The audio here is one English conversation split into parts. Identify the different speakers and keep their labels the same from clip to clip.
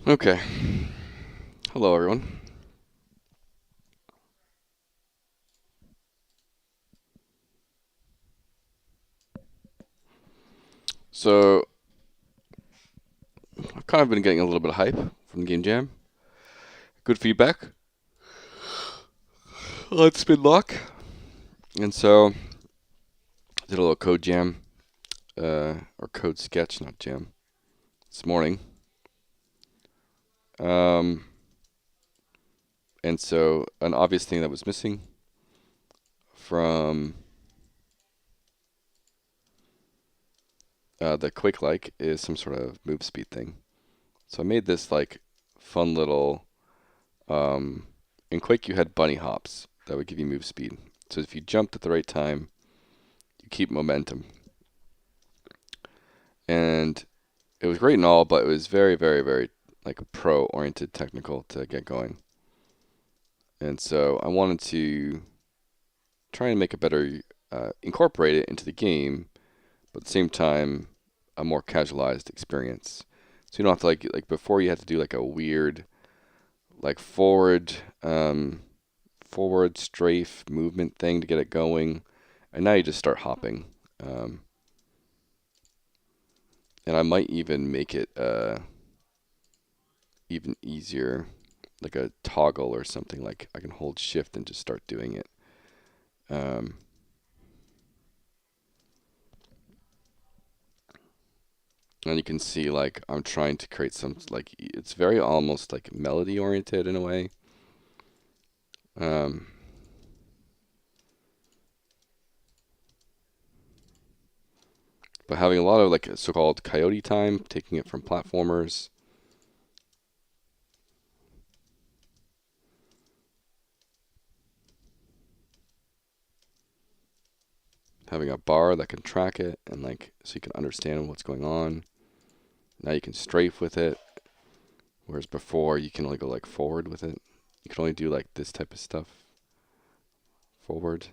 Speaker 1: Okay. Hello, everyone. So, I've kind of been getting a little bit of hype from the game jam. Good feedback on SpinLock. And so, I did a little code jam, or code sketch, not jam, this morning. Um, and so, an obvious thing that was missing from the Quake-like is some sort of move speed thing. So I made this like fun little. In Quake, you had bunny hops that would give you move speed. So if you jumped at the right time, you keep momentum. And it was great and all, but it was very, very, very like pro-oriented technical to get going. And so I wanted to try and make a better, incorporate it into the game, but at the same time, a more casualized experience. So you don't have to like before you had to do like a weird like forward strafe movement thing to get it going, and now you just start hopping. Um, and I might even make it even easier, like a toggle or something. Like I can hold shift and just start doing it. Um, and you can see like I'm trying to create some like it's very almost like melody oriented in a way. Um, but having a lot of like so-called coyote time, taking it from platformers. Having a bar that can track it and like so you can understand what's going on. Now you can strafe with it, whereas before you can only go like forward with it. You can only do like this type of stuff forward.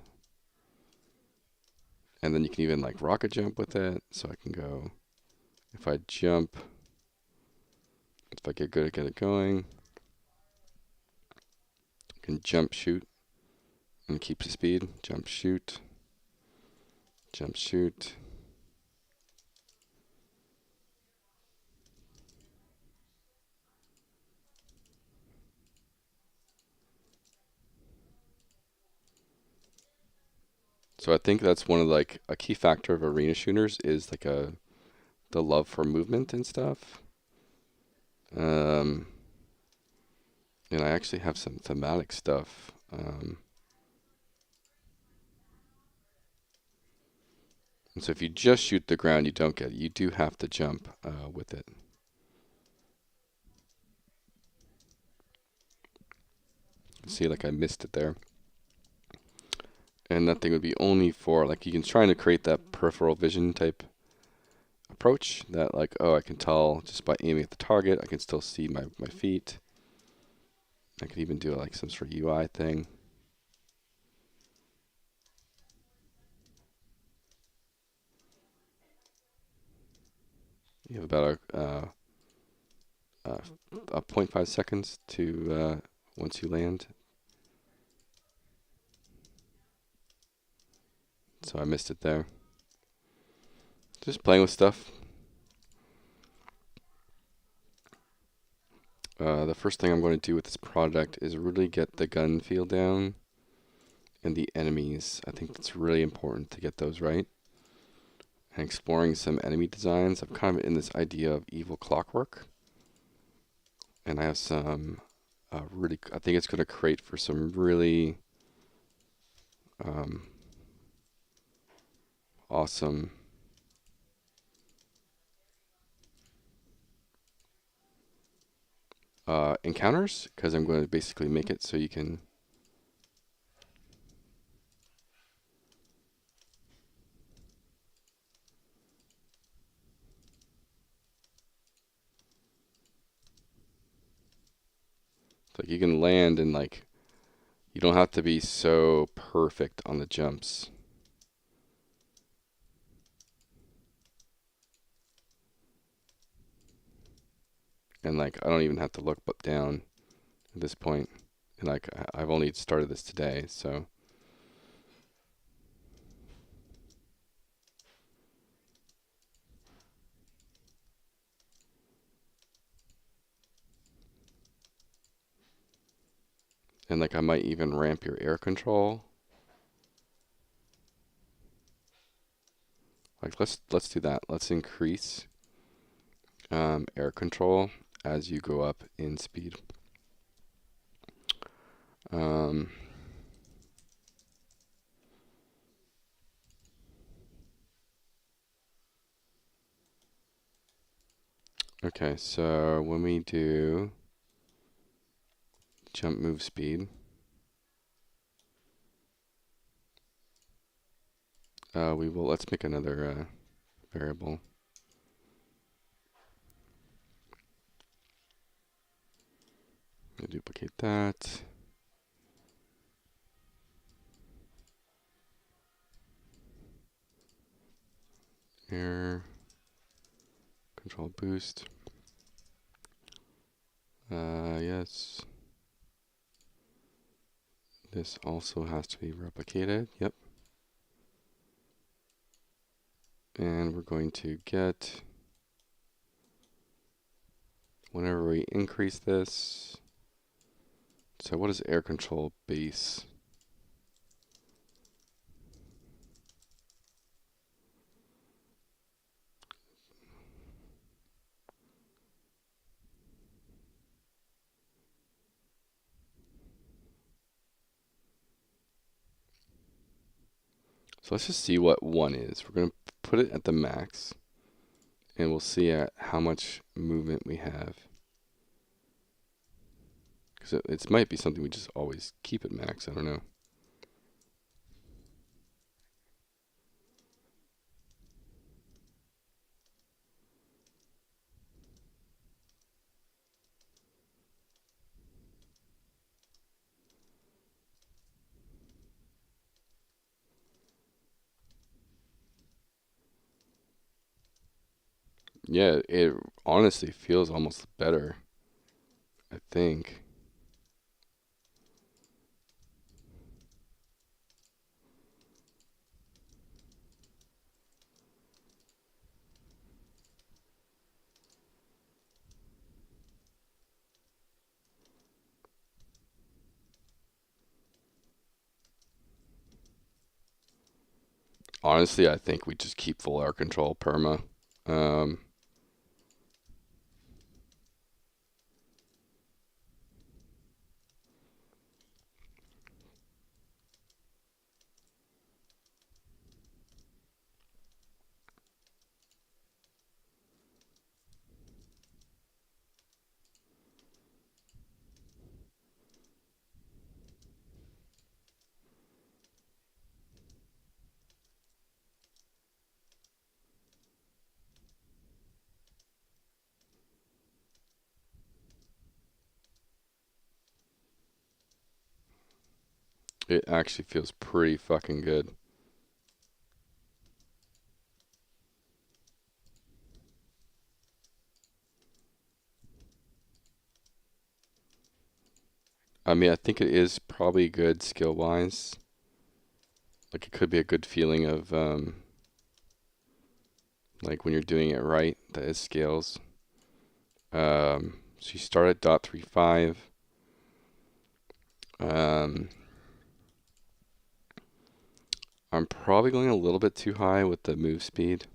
Speaker 1: And then you can even like rocket jump with it. So I can go, if I jump, if I get good at get it going, I can jump shoot and keep the speed. Jump shoot, jump shoot. So I think that's one of like a key factor of arena shooters is like the love for movement and stuff. Um, and I actually have some thematic stuff. And so if you just shoot the ground, you don't get it. You do have to jump with it. See, like I missed it there. And that thing would be only for, like, you can try to create that peripheral vision type approach that, like, oh, I can tell just by aiming at the target, I can still see my feet. I could even do, like, some sort of UI thing. You have about a 0.5 seconds to once you land. So I missed it there. Just playing with stuff. The first thing I'm going to do with this project is really get the gun feel down and the enemies. I think it's really important to get those right. And exploring some enemy designs. I'm kind of in this idea of evil clockwork. And I have some really, I think it's going to create for some really um, awesome encounters, because I'm going to basically make it so you can like you can land and like you don't have to be so perfect on the jumps. And like, I don't even have to look but down at this point. And like, I've only started this today, so. And like, I might even ramp your air control. Like, let's do that. Let's increase air control as you go up in speed. Okay, so when we do jump move speed, let's make another variable. We'll duplicate that. Air control boost. Yes. This also has to be replicated. Yep. And we're going to get, whenever we increase this, so what is air control base? So let's just see what 1 is. We're going to put it at the max, and we'll see at how much movement we have. Because it might be something we just always keep at max. I don't know. Yeah, it honestly feels almost better, I think. Honestly, I think we just keep full air control perma. It actually feels pretty fucking good. I mean, I think it is probably good skill-wise. Like, it could be a good feeling of, like, when you're doing it right, that it scales. So you start at .35. I'm probably going a little bit too high with the move speed.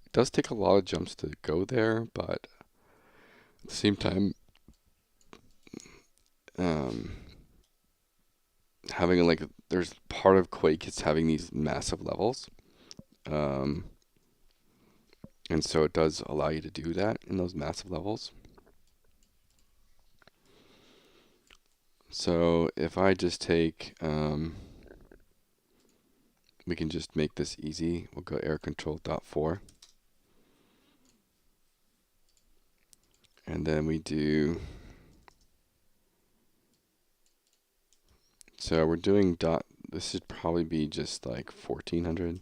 Speaker 1: It does take a lot of jumps to go there, but at the same time, having like, there's part of Quake is having these massive levels. And so it does allow you to do that in those massive levels. So if I just take, we can just make this easy. We'll go air control .4. And then we do, so we're doing this should probably be just like 1400.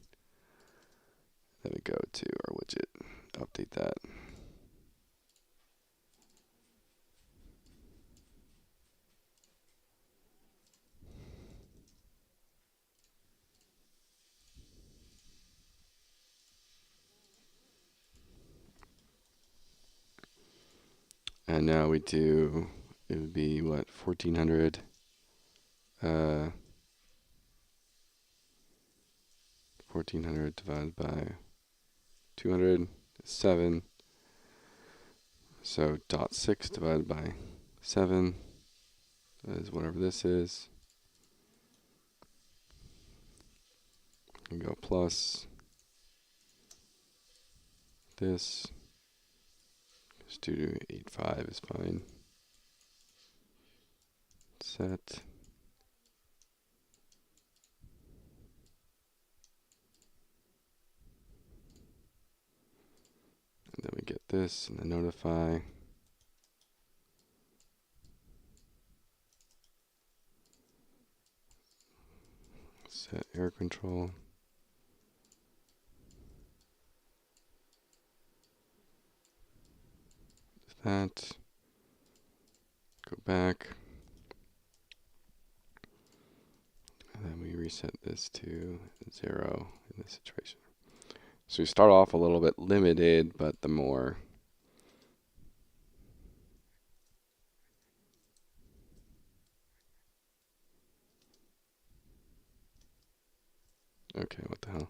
Speaker 1: Then we go to our widget, update that. And now we do, it would be what, 1400, 1400 divided by 200 is 7. So dot 6 divided by 7 is whatever this is. You go plus this. Just do 85 is fine. Set. And then we get this and then notify. Set air control. That. Go back. And then we reset this to 0 in this situation. So we start off a little bit limited, but the more okay, what the hell?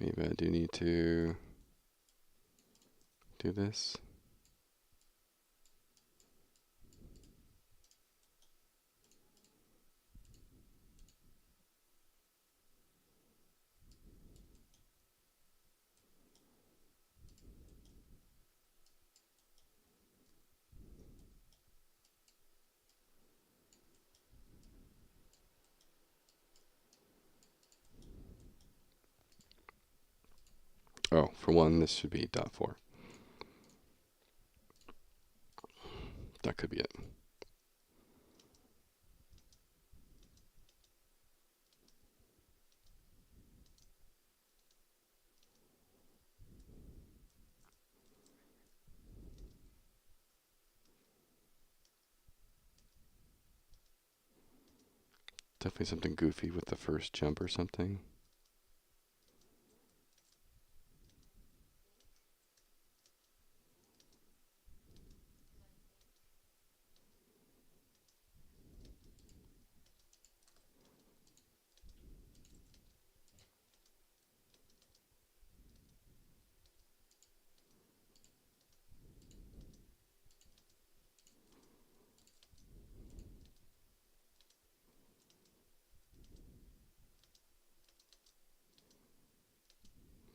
Speaker 1: Maybe I do need to do this. Oh, for one, this should be .4. That could be it. Definitely something goofy with the first jump or something.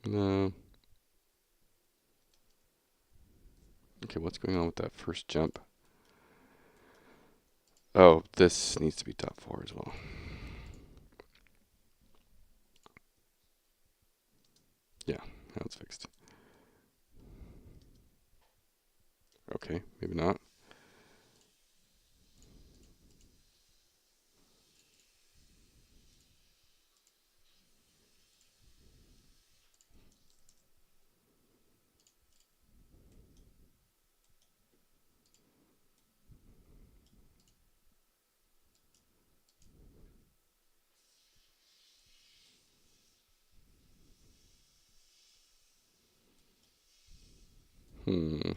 Speaker 1: No. Okay, what's going on with that first jump? Oh, this needs to be .4 as well. Yeah, now it's fixed. Okay, maybe not. Hmm.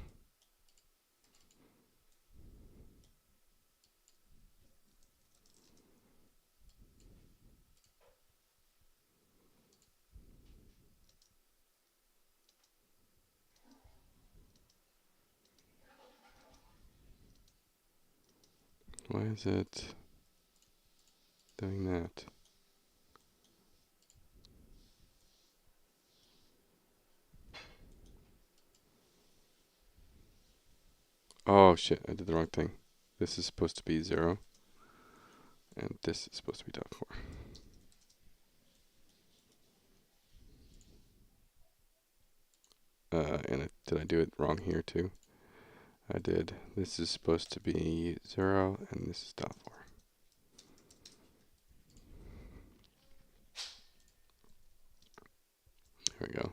Speaker 1: Why is it doing that? Oh shit, I did the wrong thing. This is supposed to be 0. And this is supposed to be .4. And did I do it wrong here too? I did. This is supposed to be 0, and this is .4. There we go.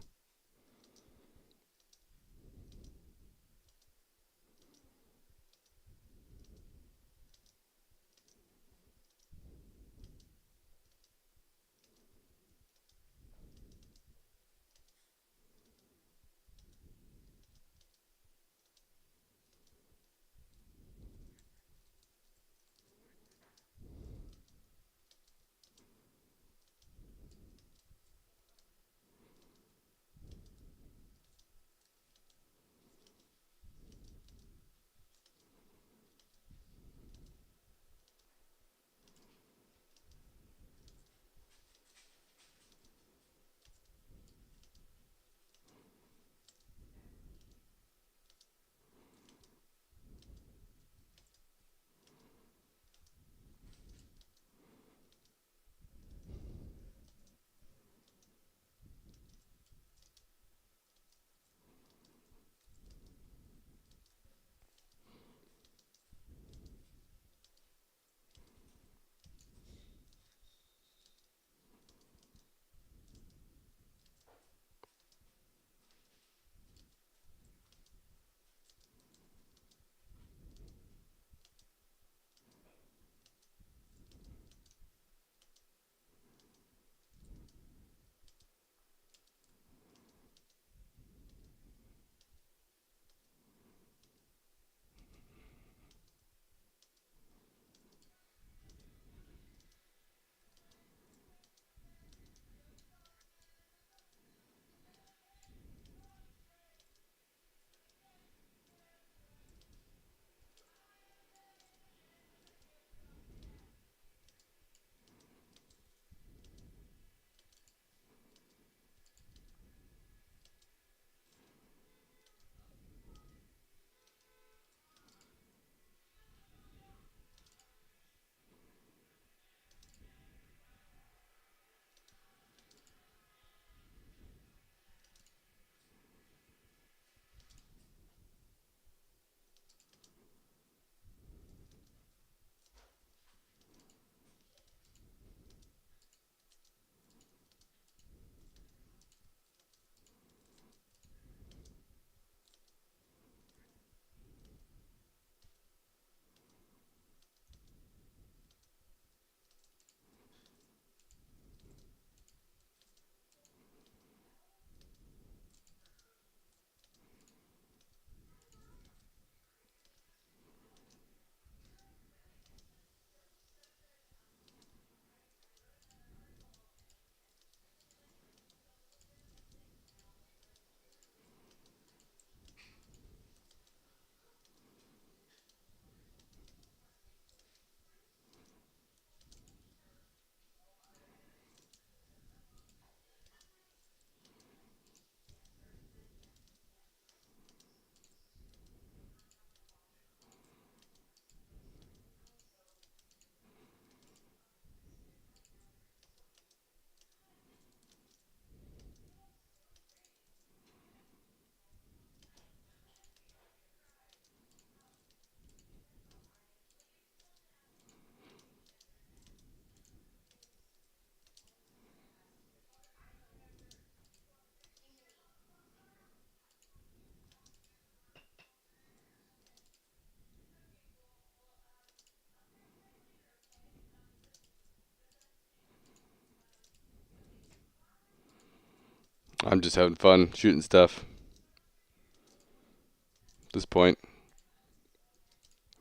Speaker 1: I'm just having fun shooting stuff at this point.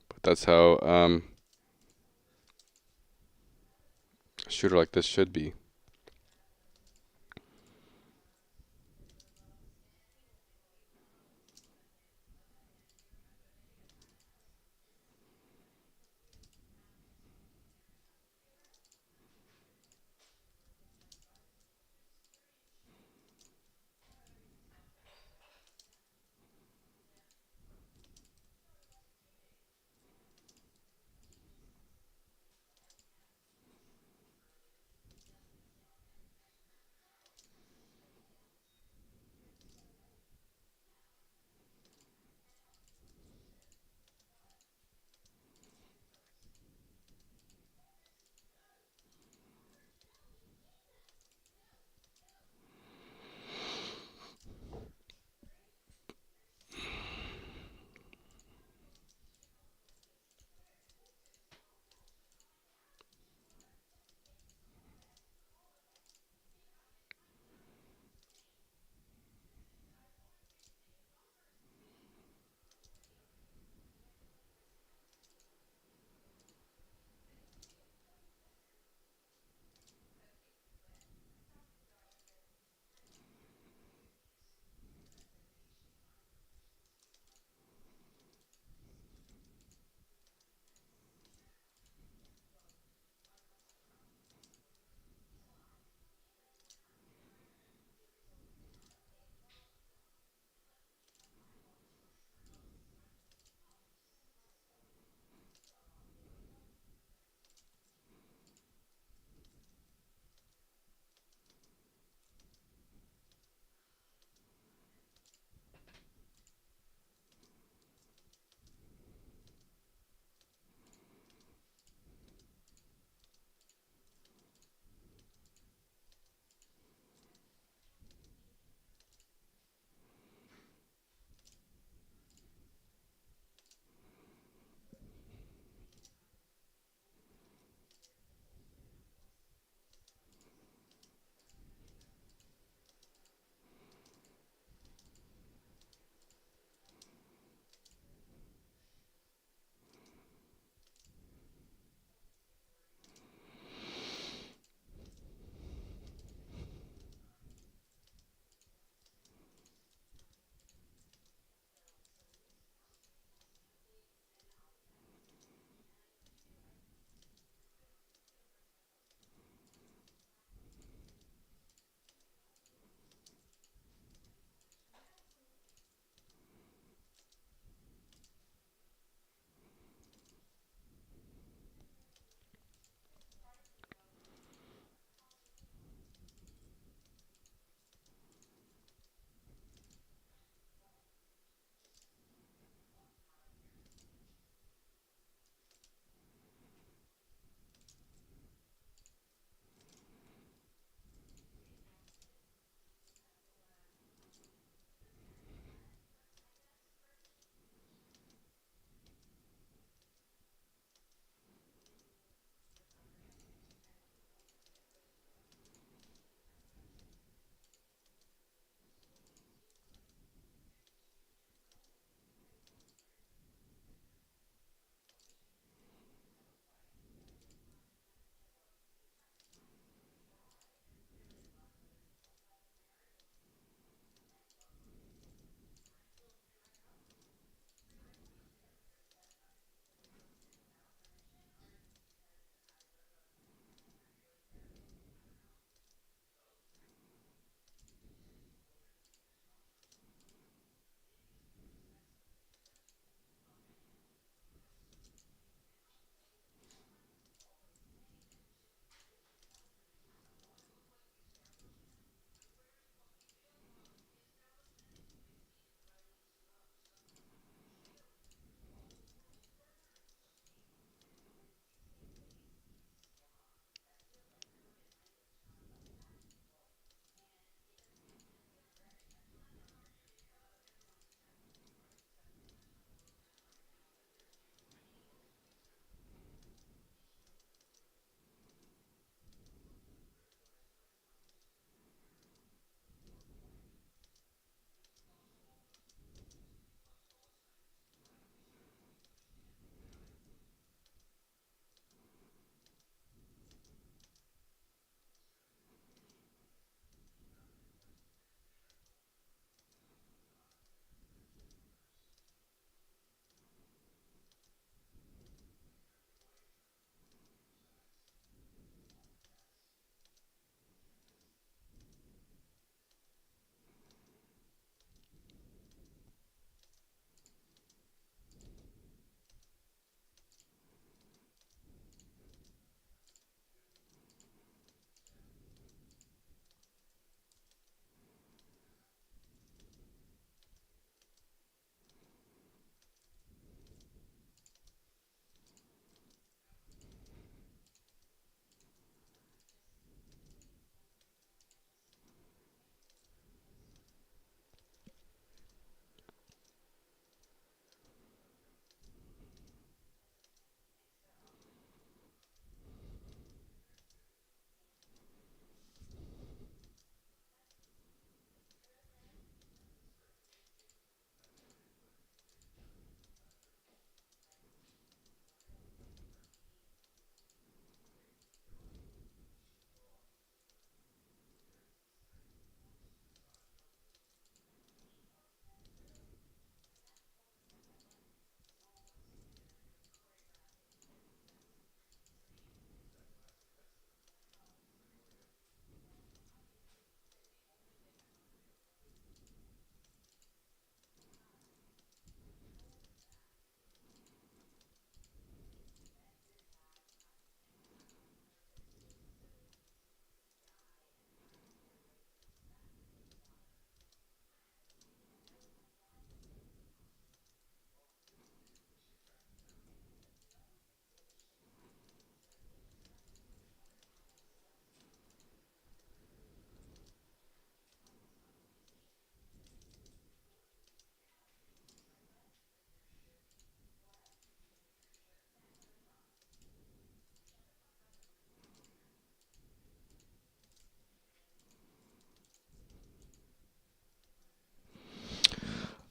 Speaker 1: But that's how a shooter like this should be.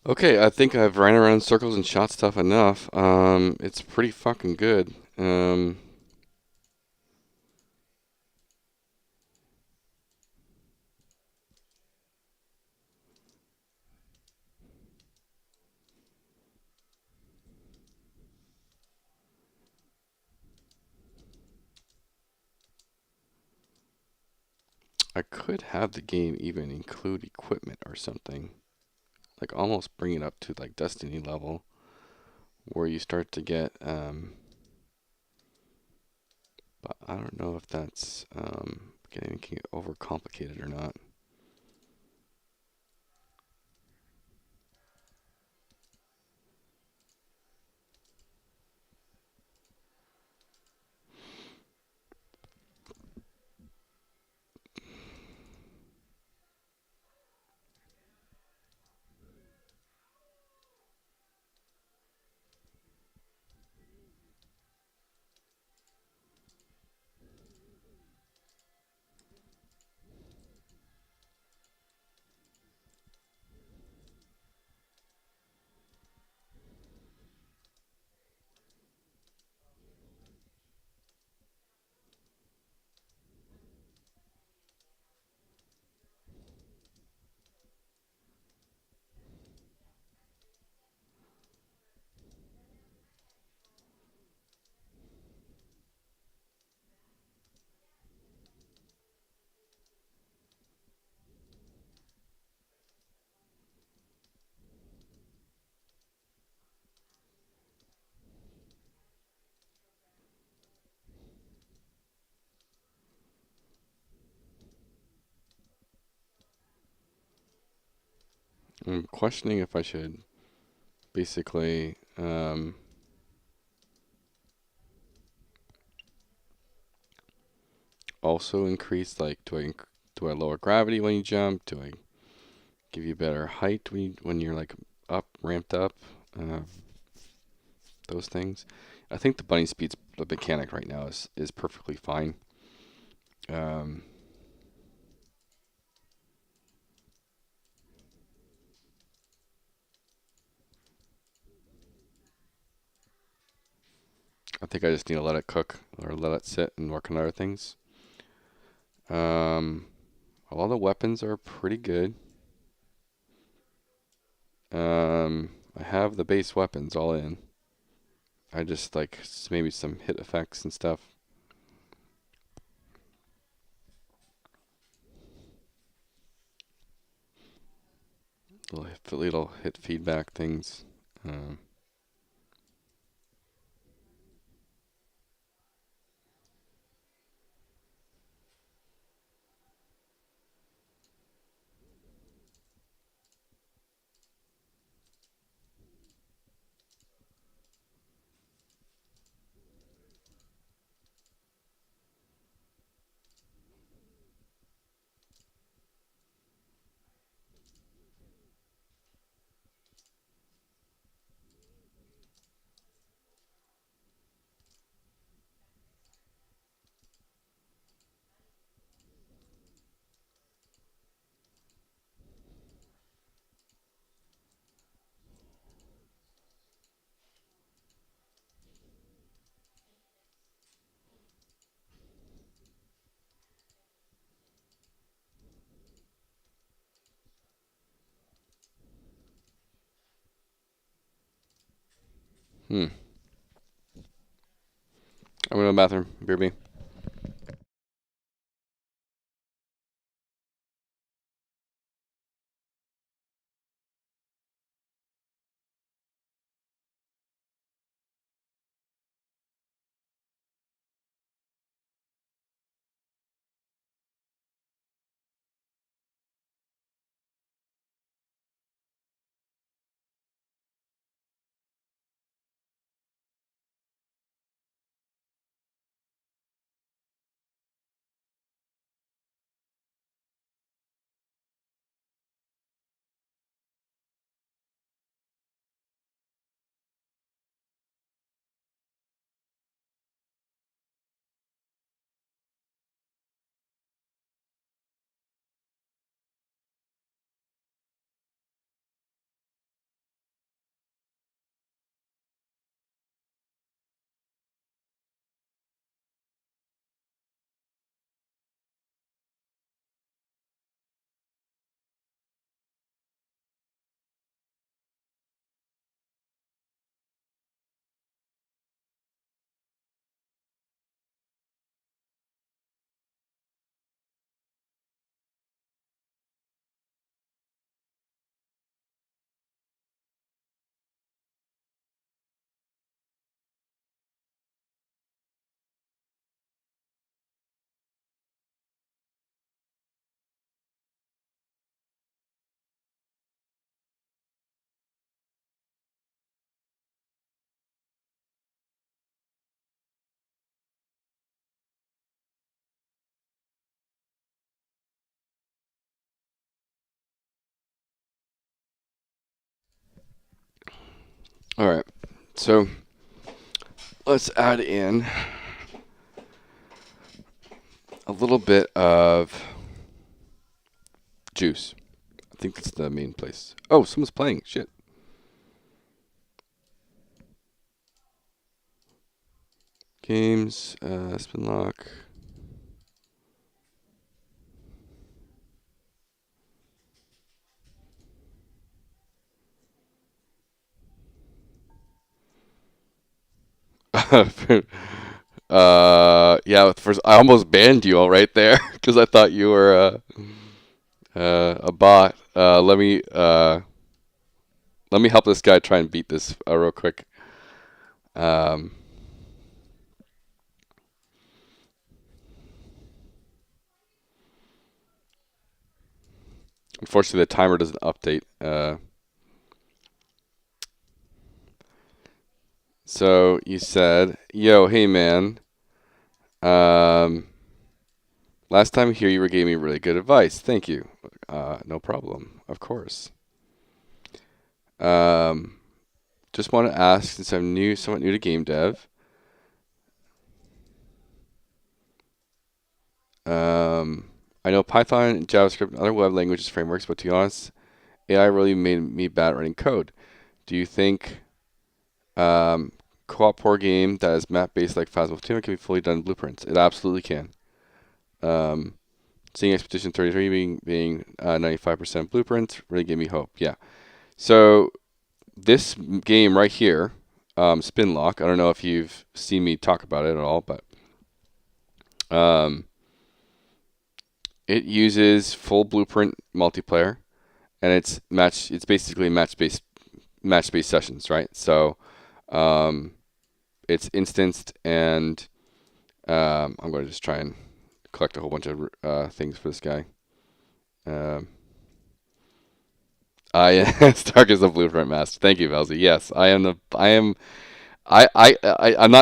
Speaker 1: Okay, I think I've ran around in circles and shot stuff enough. It's pretty fucking good. I could have the game even include equipment or something. Like almost bring it up to like Destiny level, where you start to get, but I don't know if that's getting overcomplicated or not. I'm questioning if I should basically also increase, like, do I lower gravity when you jump? Do I give you better height when you're like up, ramped up? Uh, those things. I think the bunny speed's the mechanic right now is perfectly fine. Um, I think I just need to let it cook or let it sit and work on other things. Um, a lot of the weapons are pretty good. I have the base weapons all in. I just like maybe some hit effects and stuff. Little hit feedback things. Um, I'm going to the bathroom. Beer me. All right, so let's add in a little bit of juice. I think that's the main place. Oh, someone's playing. Shit. Games, SpinLock. Yeah. First, I almost banned you all right there because I thought you were a bot. Let me help this guy try and beat this real quick. Um, Unfortunately, the timer doesn't update. So you said, "Yo, hey man, um, last time here you gave me really good advice. Thank you. No problem. Of course. Um, just want to ask, since I'm somewhat new to game dev, I know Python, JavaScript, and other web languages frameworks, but to be honest, AI really made me bad at writing code. Do you think um, co-op core game that is map-based like Phasmophobia can be fully done in blueprints? It absolutely can. Um, seeing Expedition 33 being 95% blueprints really gave me hope. Yeah. So this game right here, SpinLock. I don't know if you've seen me talk about it at all, but um, it uses full blueprint multiplayer, and it's basically match based sessions, right? So um, it's instanced, and I'm going to just try and collect a whole bunch of things for this guy. Um, Stark is the blueprint master. Thank you, Velzy. Yes, I'm not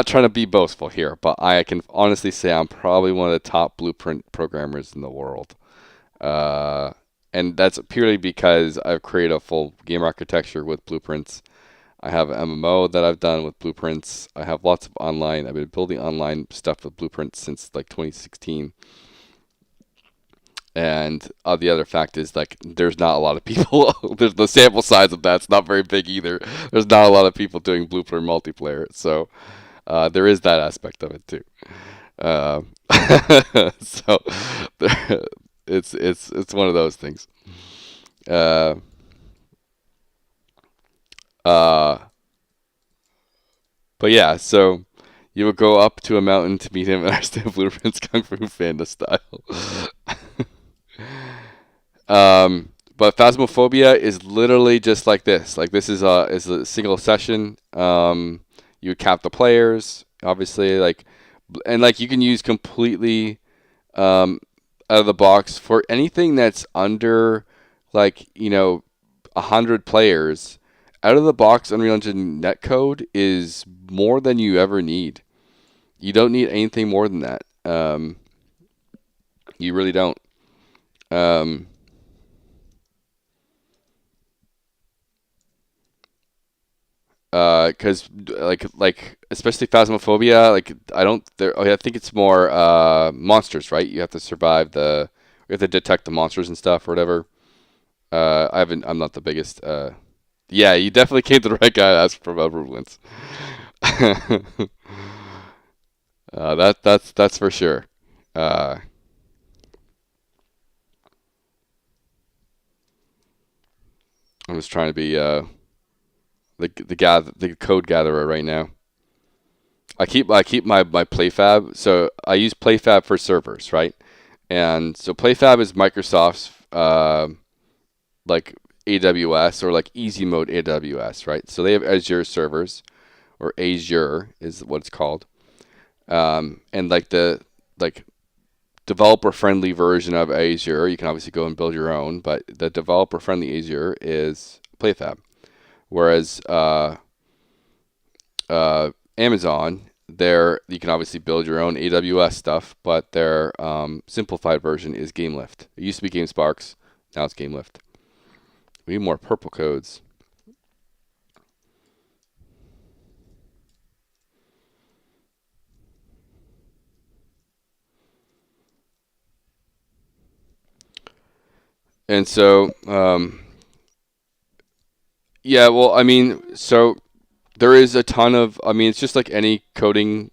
Speaker 1: trying to be boastful here, but I can honestly say I'm probably one of the top blueprint programmers in the world. Uh, and that's purely because I've created a full game architecture with blueprints. I have an MMO that I've done with blueprints. I have lots of online. I've been building online stuff with blueprints since like 2016. And the other fact is, like, there's not a lot of people. There's the sample size of that's not very big either. There's not a lot of people doing blueprint multiplayer, so there is that aspect of it too. Uh, so it's one of those things. Uh, uh, but yeah, so you would go up to a mountain to meet him and understand blueprints Kung Fu Panda style. But Phasmophobia is literally just like this. Like this is a single session. You count the players, obviously, and like you can use completely um, out of the box for anything that's under like 100 players. Out of the box, Unreal Engine netcode is more than you ever need. You don't need anything more than that. You really don't. Um, because like especially Phasmophobia, like I don't there. Oh, yeah, I think it's more monsters, right? You have to survive you have to detect the monsters and stuff or whatever. I haven't. I'm not the biggest. Yeah, you definitely came to the right guy to ask for improvements. That's for sure. Uh, I'm just trying to be the code gatherer right now. I keep my PlayFab. So I use PlayFab for servers, right? And so PlayFab is Microsoft's like AWS or like easy mode AWS, right? So they have Azure servers, or Azure is what it's called. And like the like developer friendly version of Azure, you can obviously go and build your own, but the developer friendly Azure is PlayFab. Whereas Amazon, there you can obviously build your own AWS stuff, but their simplified version is GameLift. It used to be GameSparks, now it's GameLift. We need more purple codes. And so, yeah, well, I mean, so there is a ton of, I mean, it's just like any coding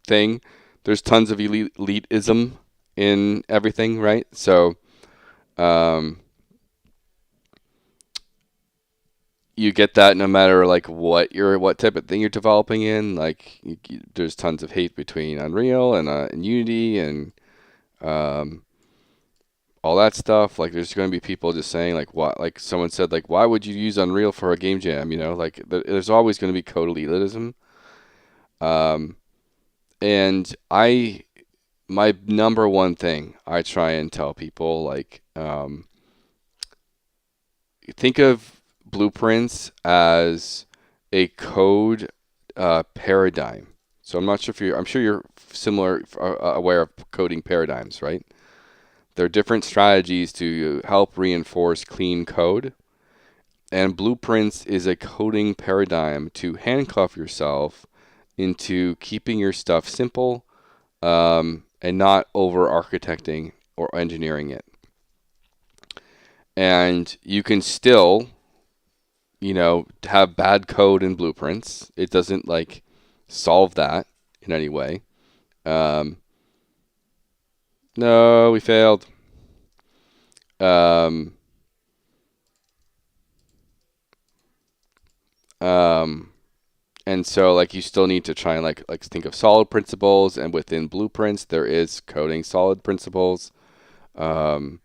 Speaker 1: thing. There's tons of elitism in everything, right? So, um, you get that no matter like what type of thing you're developing in. Like, there's tons of hate between Unreal and Unity and um, all that stuff. Like, there's going to be people just saying like, what? Like someone said like, why would you use Unreal for a game jam? You know, like there's always going to be code elitism. Um, and my number one thing I try and tell people, like, think of blueprints as a code paradigm. So I'm sure you're similar, aware of coding paradigms, right? There are different strategies to help reinforce clean code. And blueprints is a coding paradigm to handcuff yourself into keeping your stuff simple, and not over architecting or engineering it. And you can still, have bad code in blueprints. It doesn't like solve that in any way. Um, no, we failed. Um, um, and so like you still need to try and like think of solid principles, and within blueprints there is coding solid principles. Um,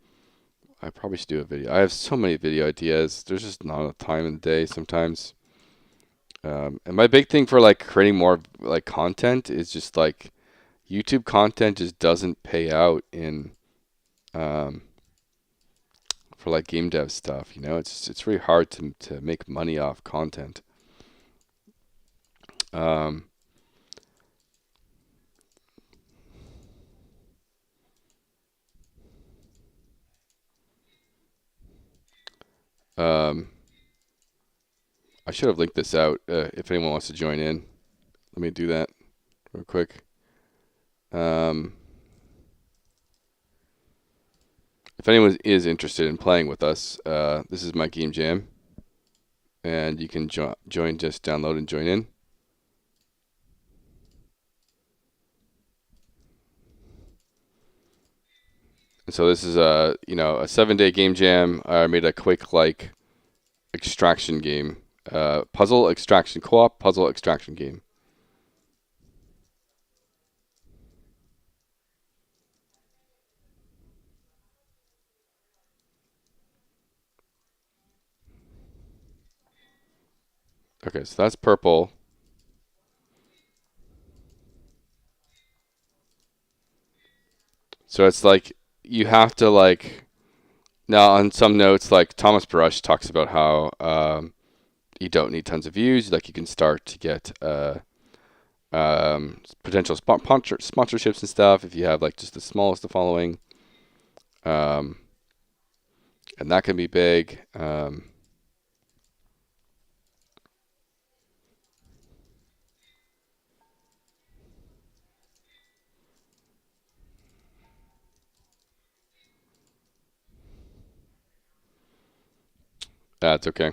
Speaker 1: I probably should do a video. I have so many video ideas. There's just not enough time in the day sometimes. And my big thing for like creating more like content is just like YouTube content just doesn't pay out in um, for like game dev stuff. It's really hard to make money off content. Um, um, I should have linked this out if anyone wants to join in. Let me do that real quick. Um, if anyone is interested in playing with us, this is my game jam, and you can join. Just download and join in. And so this is a 7-day game jam. I made a Quake-like extraction game, puzzle extraction co-op puzzle extraction game. Okay, so that's purple. So it's like you have to like now on some notes like Thomas Brush talks about how you don't need tons of views. Like you can start to get potential sponsorships and stuff if you have like just the smallest of following, um, and that can be big. That's okay.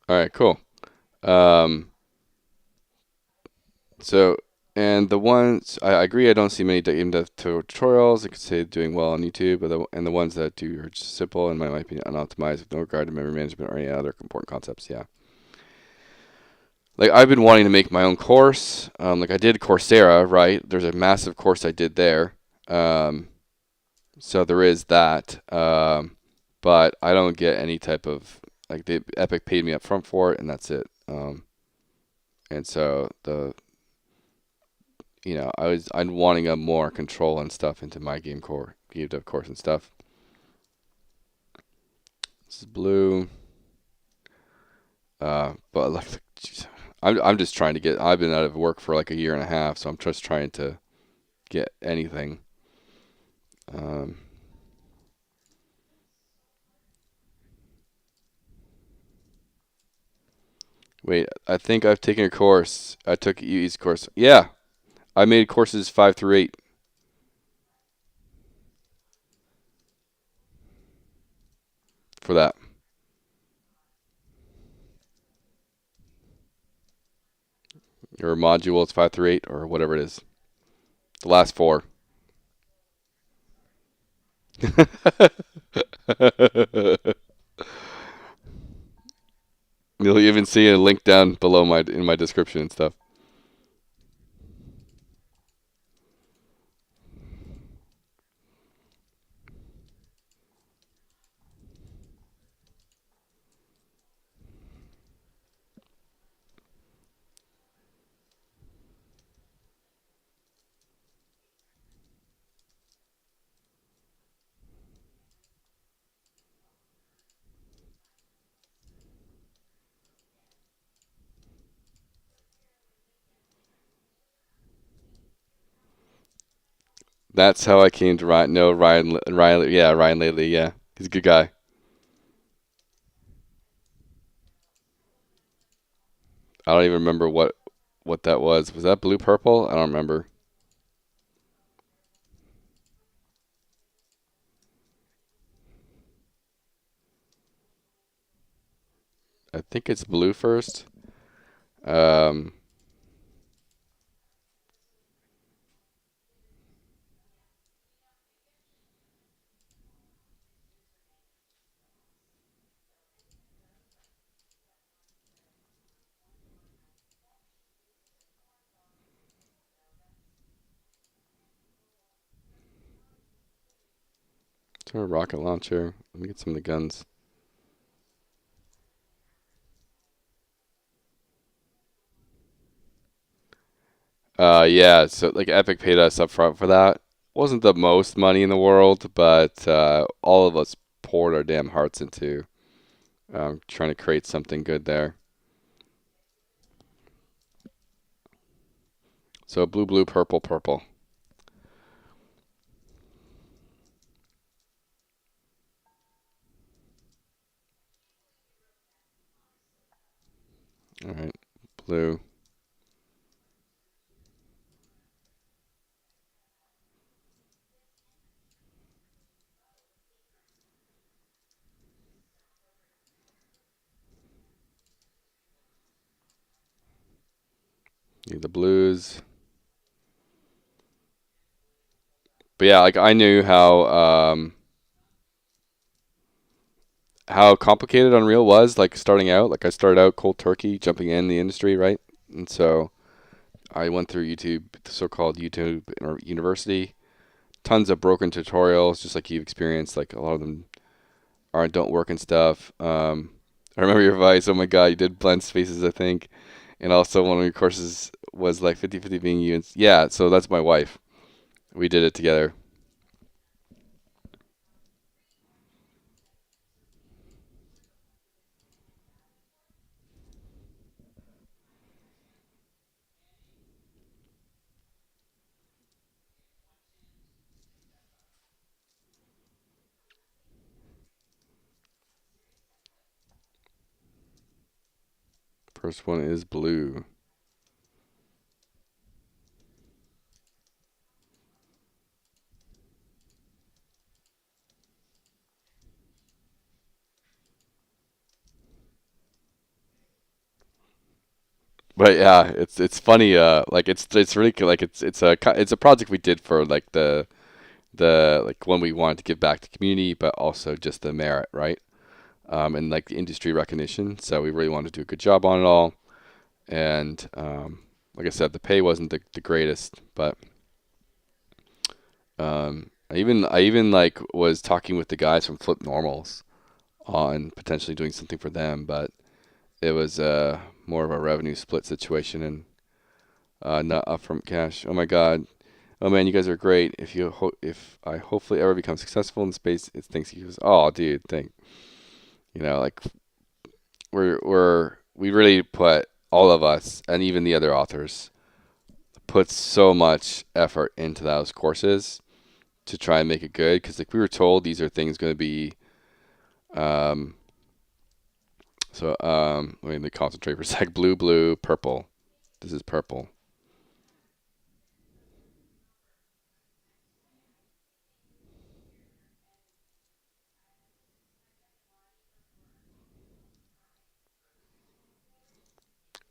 Speaker 1: All right, cool. Um, So, and the ones I agree, I don't see many game dev tutorials. I could say doing well on YouTube, and the ones that do are just simple and, in my opinion, unoptimized with no regard to memory management or any other important concepts. Yeah, like I've been wanting to make my own course. Like I did Coursera, right? There's a massive course I did there. Um, so there is that. But I don't get any type of like Epic paid me up front for it, and that's it. And so I'm wanting a more control and stuff into my game dev course and stuff. This is blue. But like, geez, I'm just trying to get. I've been out of work for like a year and a half, so I'm just trying to get anything. Um, Wait, I think I've taken a course. I took UE's course. Yeah, I made courses 5 through 8 for that. Or module, it's 5 through 8 or whatever it is. The last four. You'll even see a link down below in my description and stuff. That's how I came to Ryan. No, Ryan, yeah, Ryan Lately, yeah. He's a good guy. I don't even remember what that was. Was that blue purple? I don't remember. I think it's blue first. Um, it's a rocket launcher. Let me get some of the guns. Yeah, so like Epic paid us up front for that. Wasn't the most money in the world, but all of us poured our damn hearts into trying to create something good there. So blue, blue, purple, purple. All right, blue. Need the blues. But yeah, like I knew how complicated Unreal was, like starting out. Like I started out cold turkey, jumping in the industry, right? And so I went through YouTube, the so-called YouTube University, tons of broken tutorials, just like you've experienced. Like a lot of them aren't don't work and stuff. I remember your advice. Oh my God, you did blend spaces, I think, and also one of your courses was like 50-50 being you. And, yeah, so that's my wife. We did it together. First one is blue. But yeah, it's funny. Like it's really like it's a project we did for like the like when we wanted to give back to community, but also just the merit, right? And like the industry recognition. So we really wanted to do a good job on it all. And like I said, the pay wasn't the greatest, but I even like was talking with the guys from Flip Normals on potentially doing something for them, but it was more of a revenue split situation and not upfront cash. Oh my God. Oh man, you guys are great. If I hopefully ever become successful in space, it's thanks to you. Oh, dude, like we really put all of us, and even the other authors, put so much effort into those courses to try and make it good. Because like we were told, these are things going to be. Let me concentrate for a sec. Blue, blue, purple. This is purple.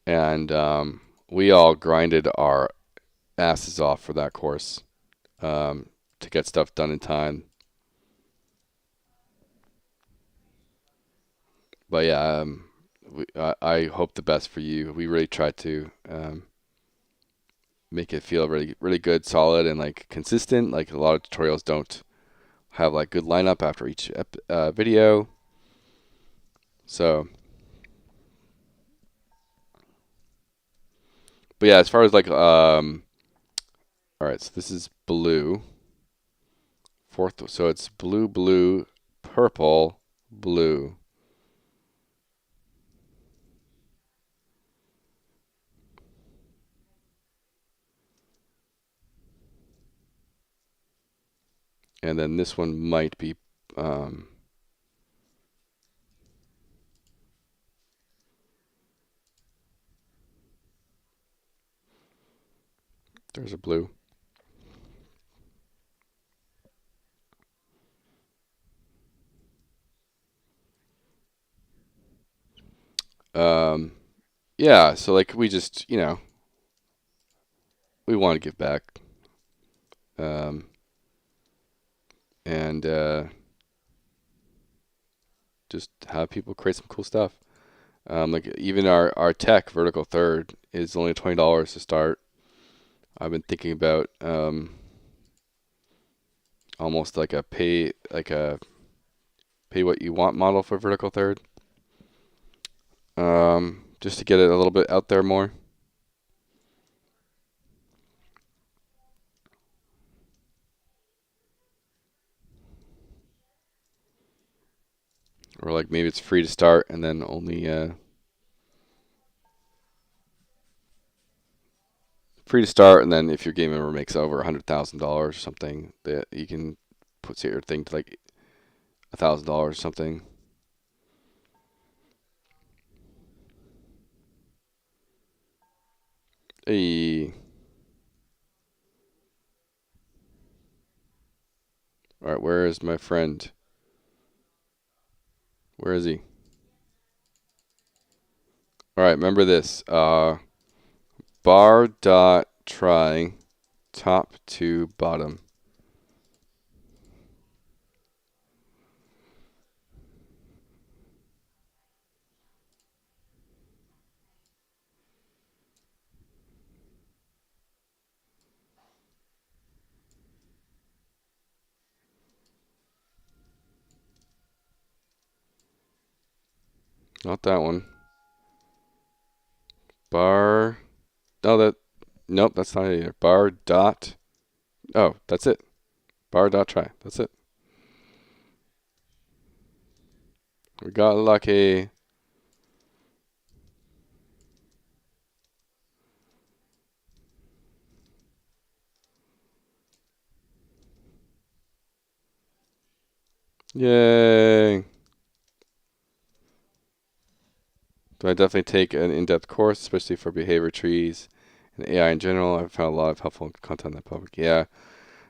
Speaker 1: And we all grinded our asses off for that course to get stuff done in time. But yeah, I hope the best for you. We really tried to make it feel really, really good, solid, and like consistent. Like a lot of tutorials don't have like good lineup after each video. So, but yeah, as far as like all right, so this is blue. Fourth, so it's blue, blue, purple, blue. And then this one might be there's a blue. Yeah, so like we just, we want to give back. And just have people create some cool stuff. Like even our tech vertical third is only $20 to start. I've been thinking about almost like a pay what you want model for vertical third. Just to get it a little bit out there more. Or like maybe it's free to start and then only free to start, and then if your game member makes over $100,000 or something, that you can put your thing to like $1,000 or something. Hey. All right, where is my friend? Where is he? All right, remember this. Bar dot try top to bottom. Not that one. Bar. No, nope, that's not it either. Bar dot. Oh, that's it. Bar dot try. That's it. We got lucky. Yay. So I definitely take an in-depth course, especially for behavior trees and AI in general. I've found a lot of helpful content in that public. Yeah.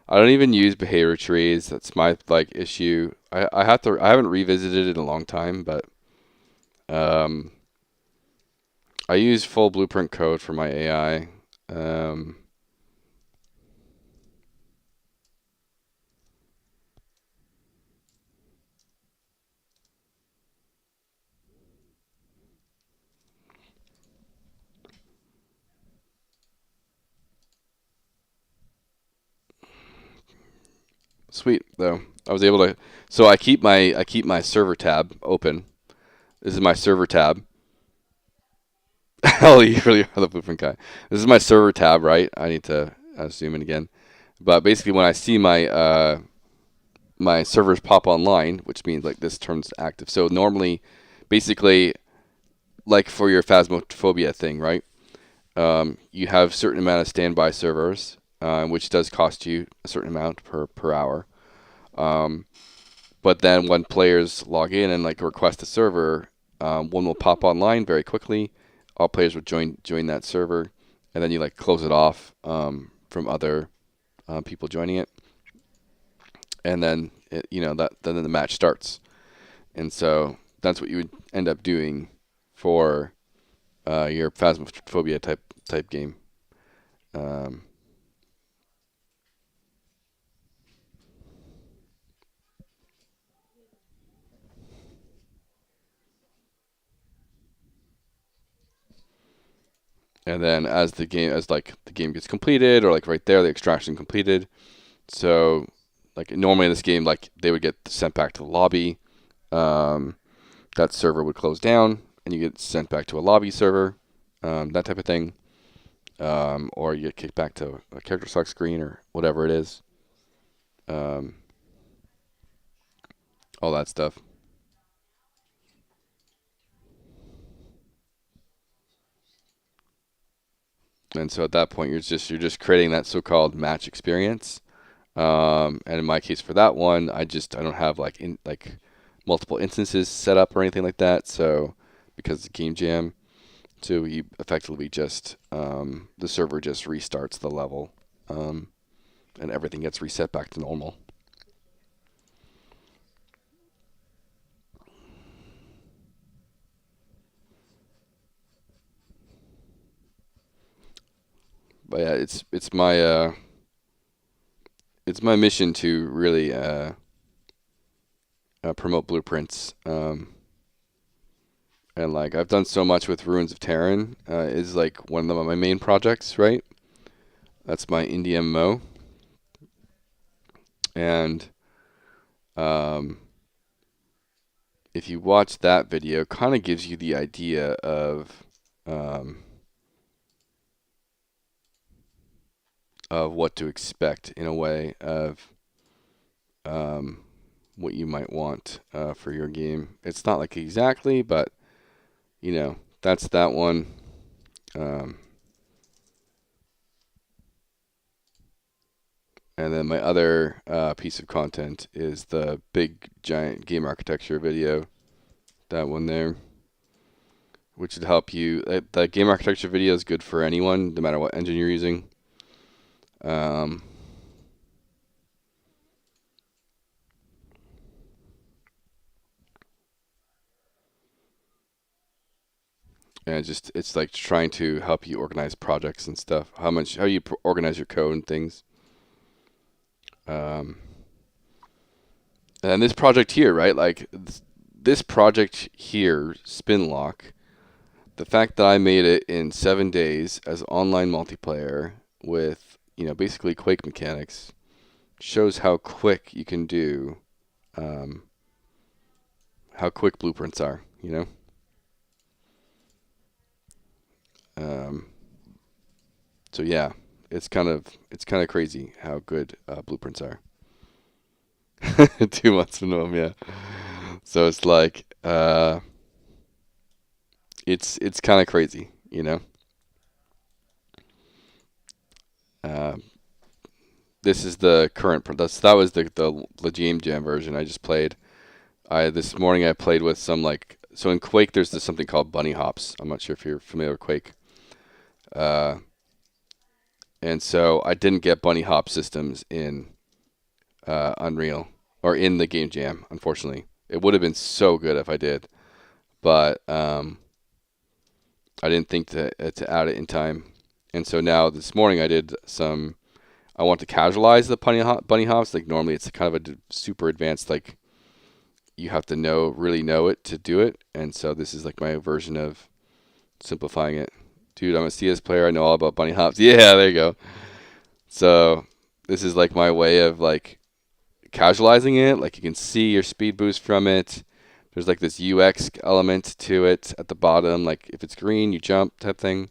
Speaker 1: I don't even use behavior trees. That's my like issue. I haven't revisited it in a long time, but I use full blueprint code for my AI. Sweet though. I was able to. So I keep my server tab open. This is my server tab. Oh, you really are the blueprint guy. This is my server tab, right? I need to zoom in again. But basically, when I see my servers pop online, which means like this turns active. So normally, basically, like for your Phasmophobia thing, right? You have a certain amount of standby servers, which does cost you a certain amount per hour. Um, but then when players log in and like request a server, one will pop online very quickly. All players would join that server, and then you like close it off from other people joining it, and then then the match starts. And so that's what you would end up doing for your Phasmophobia type game. Um, and then as like the game gets completed, or like right there the extraction completed. So like normally in this game, like they would get sent back to the lobby. Um, that server would close down, and you get sent back to a lobby server, that type of thing. Or you get kicked back to a character select screen or whatever it is. Um, all that stuff. And so at that point, you're just creating that so-called match experience. And in my case, for that one, I don't have like multiple instances set up or anything like that. So because it's a game jam, so you effectively just the server just restarts the level, um, and everything gets reset back to normal. But yeah, it's my mission to really promote blueprints. And like I've done so much with Ruins of Terran, is like one of my main projects, right? That's my indie MMO, and um, if you watch that video, kind of gives you the idea um, of what to expect in a way of um, what you might want for your game. It's not like exactly, but that's that one. Um, and then my other piece of content is the big giant game architecture video. That one there, which would help you. That game architecture video is good for anyone, no matter what engine you're using. Um, and it's like trying to help you organize projects and stuff. How you organize your code and things. Um, and this project here, right? Like this project here, SpinLock. The fact that I made it in 7 days as online multiplayer with basically Quake mechanics shows how quick you can do, um, how quick blueprints are. Um, so yeah, it's kind of crazy how good blueprints are. 2 months minimum, yeah. So it's like it's kind of crazy. Uh, this is the current. That was the Game Jam version I just played. I This morning I played with some like so in Quake there's something called bunny hops. I'm not sure if you're familiar with Quake. Uh, and so I didn't get bunny hop systems in Unreal or in the Game Jam. Unfortunately, it would have been so good if I did, but I didn't think to add it in time. And so now this morning I did some. I want to casualize the bunny hops. Like normally it's kind of a super advanced like you have to really know it to do it. And so this is like my version of simplifying it. Dude, I'm a CS player. I know all about bunny hops. Yeah, there you go. So this is like my way of like casualizing it. Like you can see your speed boost from it. There's like this UX element to it at the bottom. Like if it's green, you jump type thing.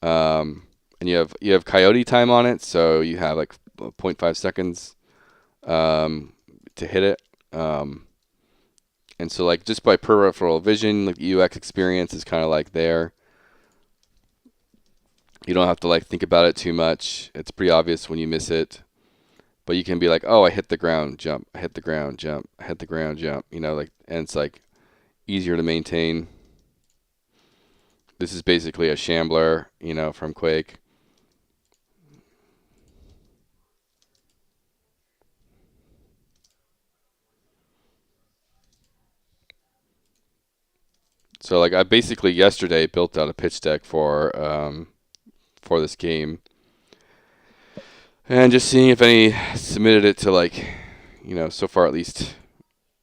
Speaker 1: And you have coyote time on it, so you have like 0.5 seconds to hit it. And so like just by peripheral vision, like UX experience is kind of like there. You don't have to like think about it too much. It's pretty obvious when you miss it. But you can be like, oh, I hit the ground, jump. I hit the ground, jump. I hit the ground, jump. You know, like, and it's like easier to maintain. This is basically a shambler, you know, from Quake. So like I basically yesterday built out a pitch deck for this game, and just seeing if any submitted it to like, you know, so far at least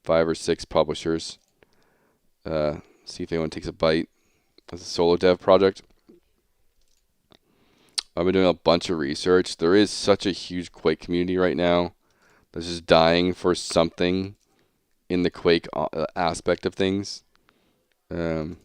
Speaker 1: 5 or 6 publishers. See if anyone takes a bite as a solo dev project. I've been doing a bunch of research. There is such a huge Quake community right now that's just dying for something in the Quake aspect of things. Um,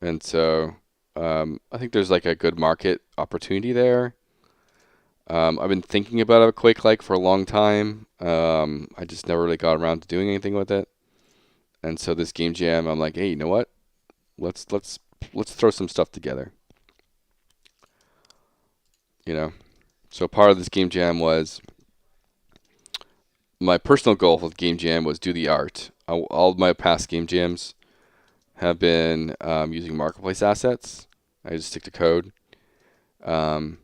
Speaker 1: and so I think there's like a good market opportunity there. I've been thinking about a Quake-like for a long time. I just never really got around to doing anything with it. And so this game jam, I'm like, hey, you know what? Let's throw some stuff together. You know. So part of this game jam was my personal goal with game jam was do the art. All of my past game jams have been using marketplace assets. I just stick to code. Um,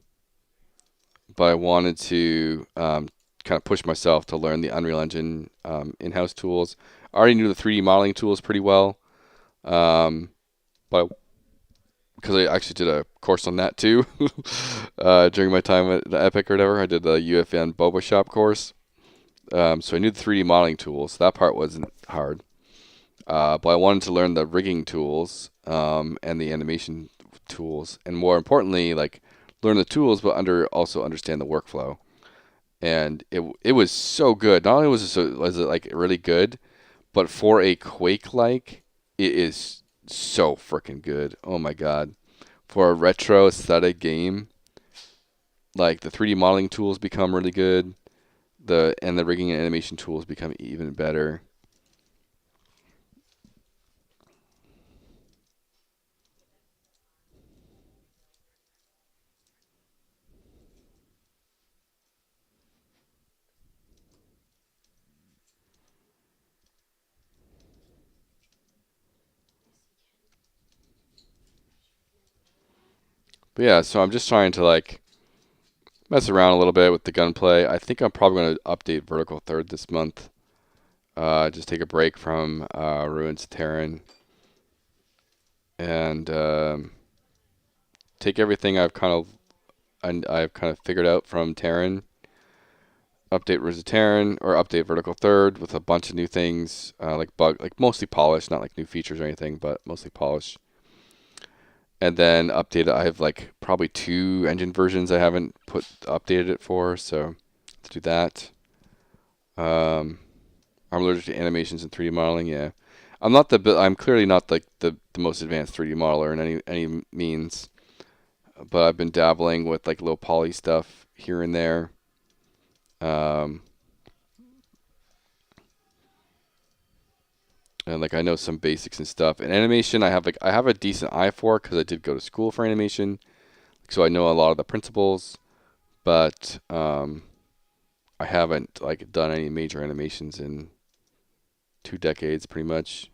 Speaker 1: but I wanted to kind of push myself to learn the Unreal Engine in-house tools. I already knew the 3D modeling tools pretty well, but because I actually did a course on that too during my time at the Epic or whatever. I did the UFN Boba Shop course. So I knew the 3D modeling tools. That part wasn't hard. But I wanted to learn the rigging tools and the animation tools, and more importantly, like learn the tools, but also understand the workflow. And it was so good. Not only was it like really good, but for a Quake-like, it is so freaking good. Oh my god! For a retro aesthetic game, like the 3D modeling tools become really good. The rigging and animation tools become even better. But yeah, so I'm just trying to like mess around a little bit with the gunplay. I think I'm probably going to update Vertical Third this month. Just take a break from Ruins of Terran and take everything I've kind of figured out from Terran. Update Ruins of Terran or update Vertical Third with a bunch of new things, like mostly polish, not like new features or anything, but mostly polish. And then update it. I have like probably 2 engine versions I haven't updated it for, so let's do that. Um, I'm allergic to animations and 3D modeling. Yeah, I'm clearly not like the most advanced 3D modeler in any means, but I've been dabbling with like low poly stuff here and there. Um, and like I know some basics and stuff. And animation, I have a decent eye for because I did go to school for animation, so I know a lot of the principles. But I haven't like done any major animations in 2 decades, pretty much.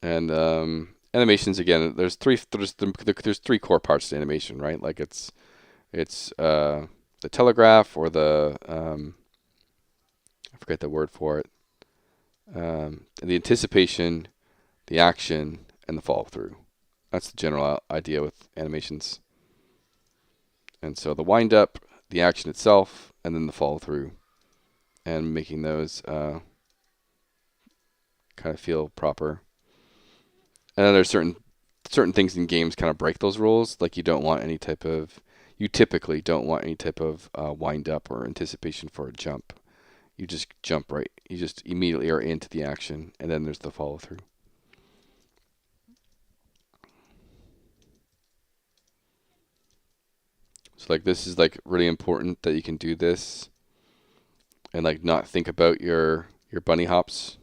Speaker 1: And animations again. There's 3 core parts to animation, right? Like it's the telegraph or the I forget the word for it. The anticipation, the action, and the follow through. That's the general idea with animations. And so the wind up, the action itself, and then the follow through, and making those kind of feel proper. And then there's certain things in games kind of break those rules. Like you don't want any type of you typically don't want any type of wind up or anticipation for a jump. You just jump right. You just immediately are into the action, and then there's the follow through. So like this is like really important that you can do this and like not think about your bunny hops.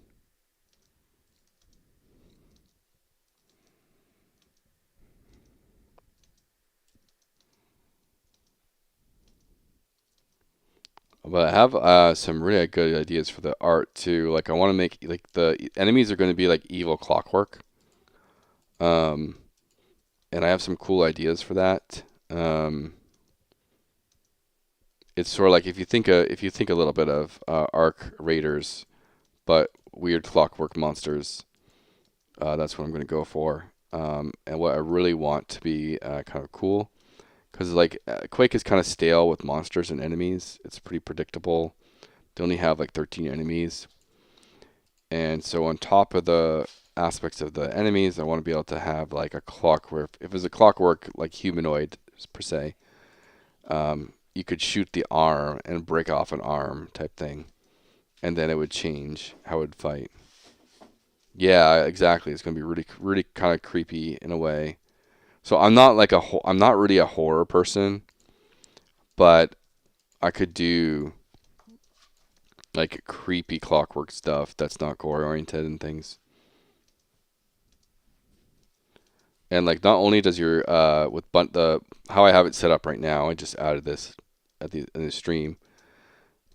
Speaker 1: But I have some really good ideas for the art too. Like I want to make like the enemies are going to be like evil clockwork. Um, and I have some cool ideas for that. It's sort of like if you think a little bit of Arc Raiders, but weird clockwork monsters. That's what I'm going to go for. And what I really want to be kind of cool, because like Quake is kind of stale with monsters and enemies. It's pretty predictable. They only have like 13 enemies, and so on top of the aspects of the enemies, I want to be able to have like a clockwork. If it was a clockwork like humanoid per se, you could shoot the arm and break off an arm type thing, and then it would change how it would fight. Yeah, exactly. It's gonna be really, really kind of creepy in a way. So I'm not really a horror person, but I could do like creepy clockwork stuff that's not gore oriented and things. And like not only does your with the how I have it set up right now, I just added this at the in the stream.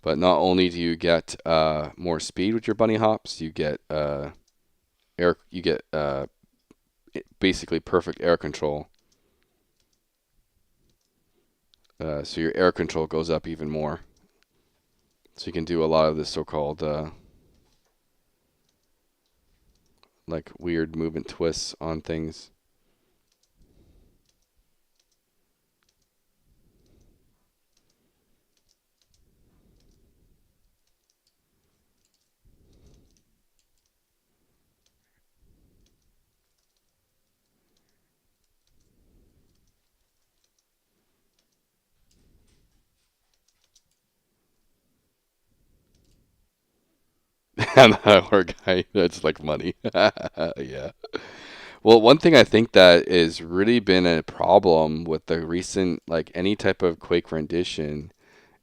Speaker 1: But not only do you get more speed with your bunny hops, you get air you get basically perfect air control. So your air control goes up even more. So you can do a lot of this so-called like weird movement twists on things. I'm not a horror guy. That's like money. Yeah. Well, one thing I think that has really been a problem with the recent, like any type of Quake rendition,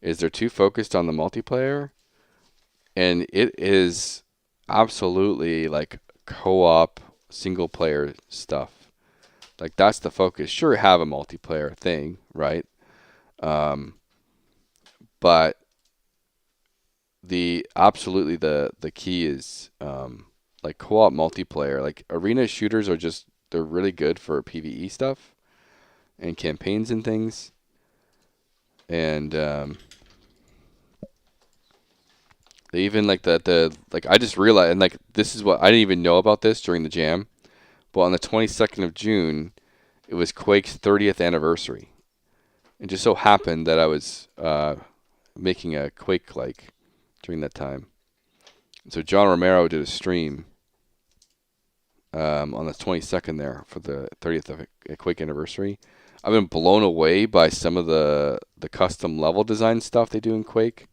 Speaker 1: is they're too focused on the multiplayer, and it is absolutely like co-op single player stuff. Like that's the focus. Sure, have a multiplayer thing, right? Um, but the key is like co-op multiplayer. Like arena shooters are just they're really good for PvE stuff and campaigns and things. And they even like the like I just realized and like this is what I didn't even know about this during the jam, but on the 22nd of June, it was Quake's 30th anniversary. It just so happened that I was making a Quake-like during that time. So John Romero did a stream on the 22nd there for the 30th of a Quake anniversary. I've been blown away by some of the custom level design stuff they do in Quake.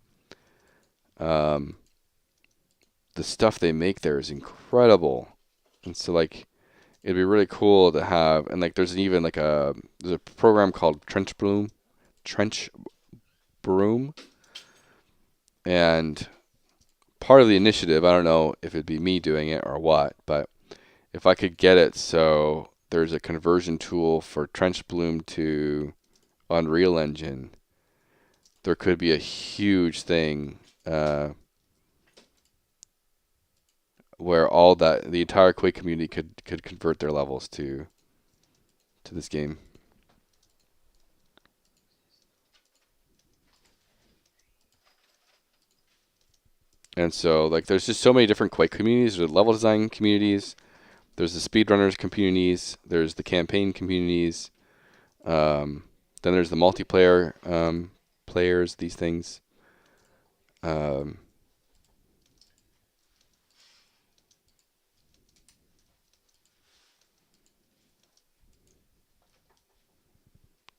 Speaker 1: Um, the stuff they make there is incredible, and so like it'd be really cool to have. And like there's even like there's a program called Trench Broom, and part of the initiative. I don't know if it'd be me doing it or what, but if I could get it so there's a conversion tool for Trench Bloom to Unreal Engine, there could be a huge thing where all that the entire Quake community could convert their levels to this game. And so like there's just so many different Quake communities. There's level design communities. There's the speedrunners communities. There's the campaign communities. Um, then there's the multiplayer players. These things. Um,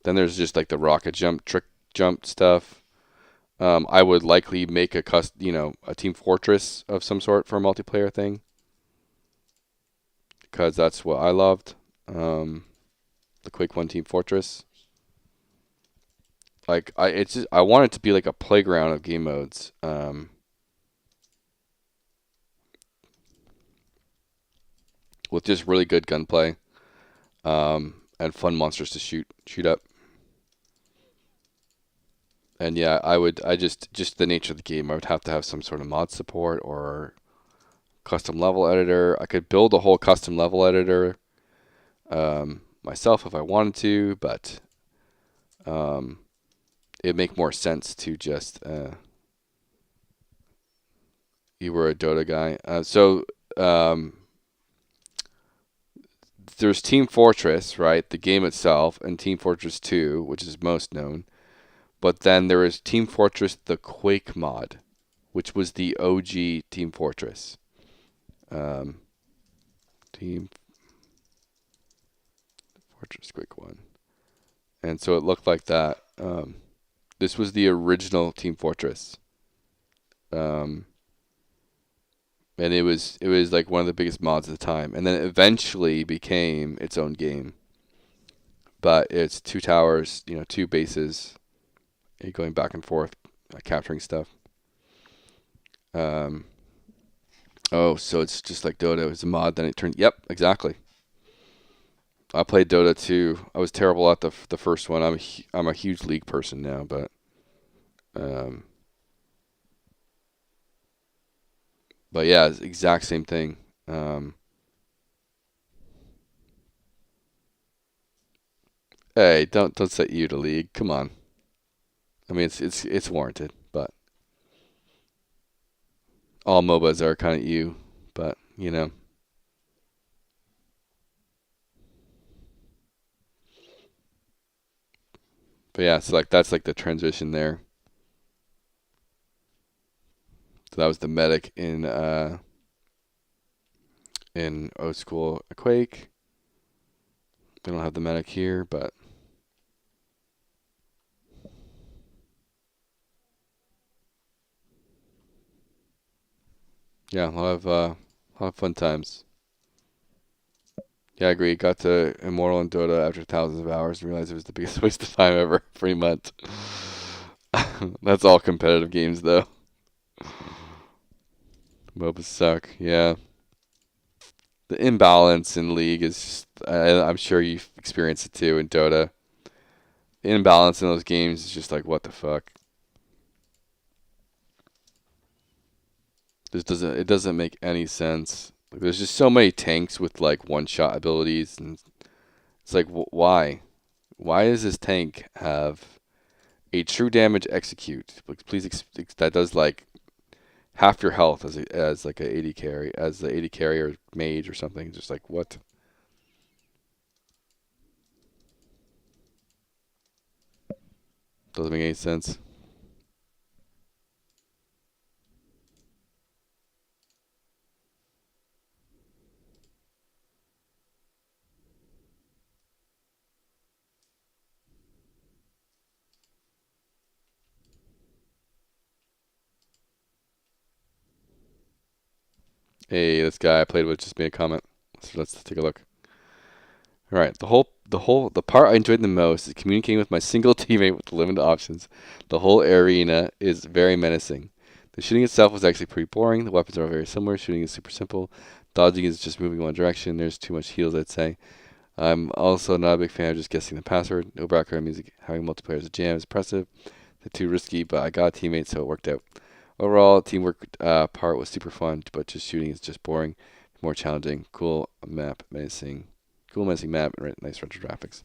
Speaker 1: Then there's just like the rocket jump, trick jump stuff. I would likely make a team fortress of some sort for a multiplayer thing, because that's what I loved. The Quake 1 Team Fortress. Like I want it to be like a playground of game modes. With just really good gunplay, and fun monsters to shoot up. And yeah, I just the nature of the game, I would have to have some sort of mod support or custom level editor. I could build a whole custom level editor myself if I wanted to, but it'd make more sense to just you were a Dota guy. There's Team Fortress, right? The game itself, and Team Fortress 2, which is most known. But then there is Team Fortress the Quake mod, which was the OG Team Fortress. Team Fortress Quake 1. And so it looked like that. This was the original Team Fortress. And it was like one of the biggest mods at the time. And then it eventually became its own game. But it's 2 towers, 2 bases, you're going back and forth, capturing stuff. Oh, so it's just like Dota. It was a mod, then it turned. Yep, exactly. I played Dota 2. I was terrible at the first one. I'm a huge League person now, um, but yeah, it's the exact same thing. Hey, don't set you to League. Come on. I mean, it's warranted, but all MOBAs are kind of you, but But yeah, so like that's like the transition there. So that was the medic in old school Quake. They don't have the medic here, but yeah, a lot of fun times. Yeah, I agree. Got to Immortal and Dota after thousands of hours and realized it was the biggest waste of time ever, pretty much. That's all competitive games, though. MOBAs suck. Yeah. The imbalance in League is just, I'm sure you've experienced it too in Dota. The imbalance in those games is just like, what the fuck? It doesn't make any sense. Like, there's just so many tanks with like one-shot abilities, and it's like, why? Why does this tank have a true damage execute? Like, please, that does like half your health as like a 80 carry, as the 80 carry or mage or something. Just like, what? Doesn't make any sense. Hey, this guy I played with just made a comment. So let's take a look. All right, the part I enjoyed the most is communicating with my single teammate with limited options. The whole arena is very menacing. The shooting itself was actually pretty boring. The weapons are all very similar. Shooting is super simple. Dodging is just moving one direction. There's too much heals, I'd say. I'm also not a big fan of just guessing the password. No background music. Having multiplayer as a jam is impressive. They're too risky, but I got a teammate, so it worked out. Overall, teamwork part was super fun, but just shooting is just boring. More challenging. Cool menacing map, and nice retro graphics.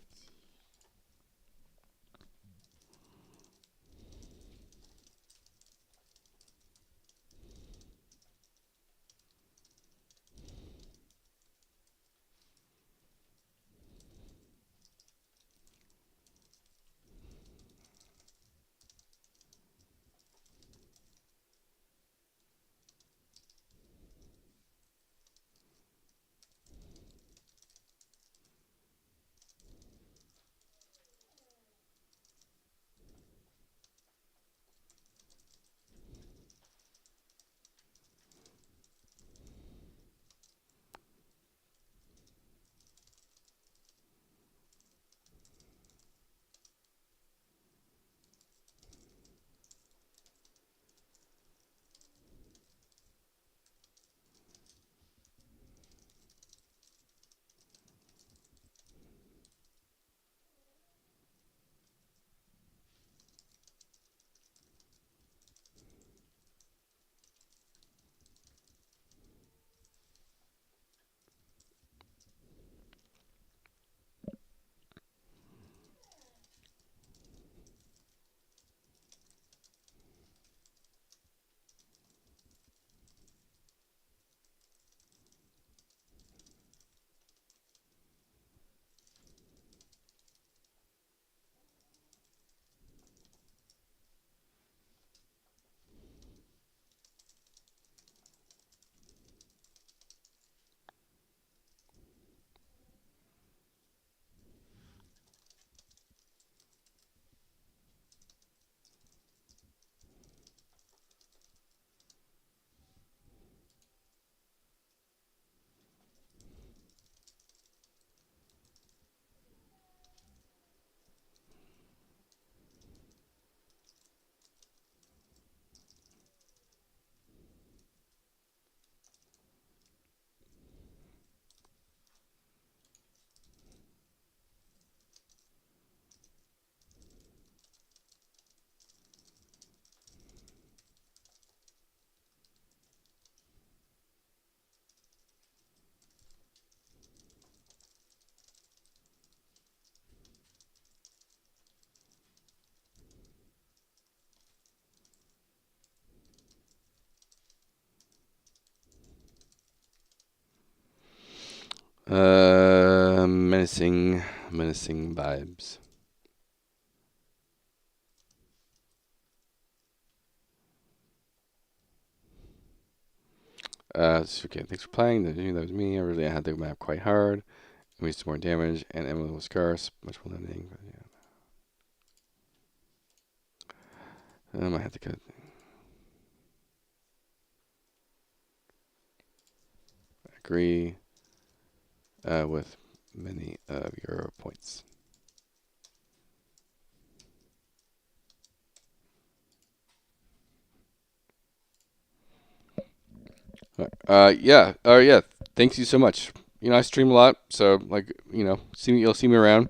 Speaker 1: menacing vibes. Okay, thanks for playing. That was me. I really had the map quite hard. We used more damage, and Emote was scarce. Much more limiting, but yeah. I might have to cut. Agree with many of your points. Yeah. Yeah. Thanks you so much. I stream a lot, so like, you'll see me around.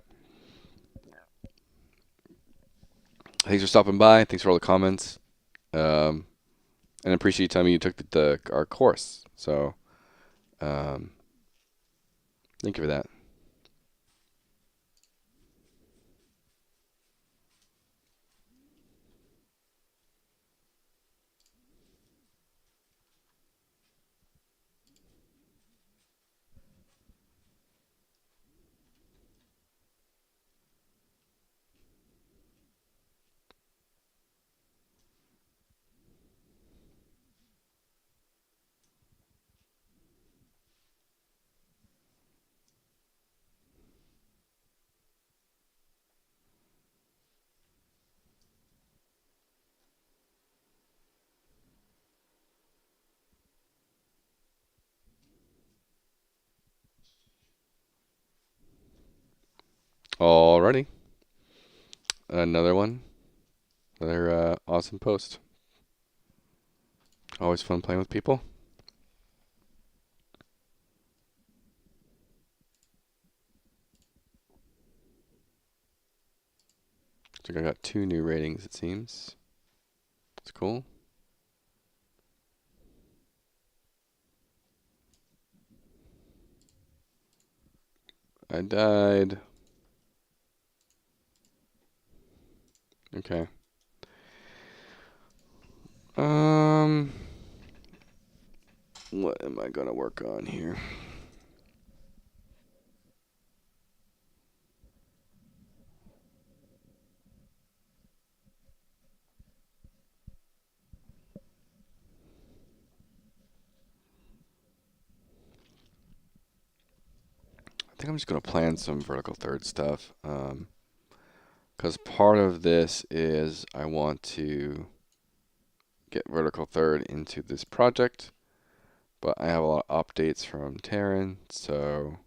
Speaker 1: Thanks for stopping by. Thanks for all the comments. And I appreciate you telling me you took our course. So, thank you for that. Alrighty. Another one. Another awesome post. Always fun playing with people. I think I got 2 new ratings, it seems. It's cool. I died. Okay. What am I gonna work on here? I think I'm just gonna plan some vertical third stuff. Because part of this is I want to get vertical third into this project, but I have a lot of updates from Terran, so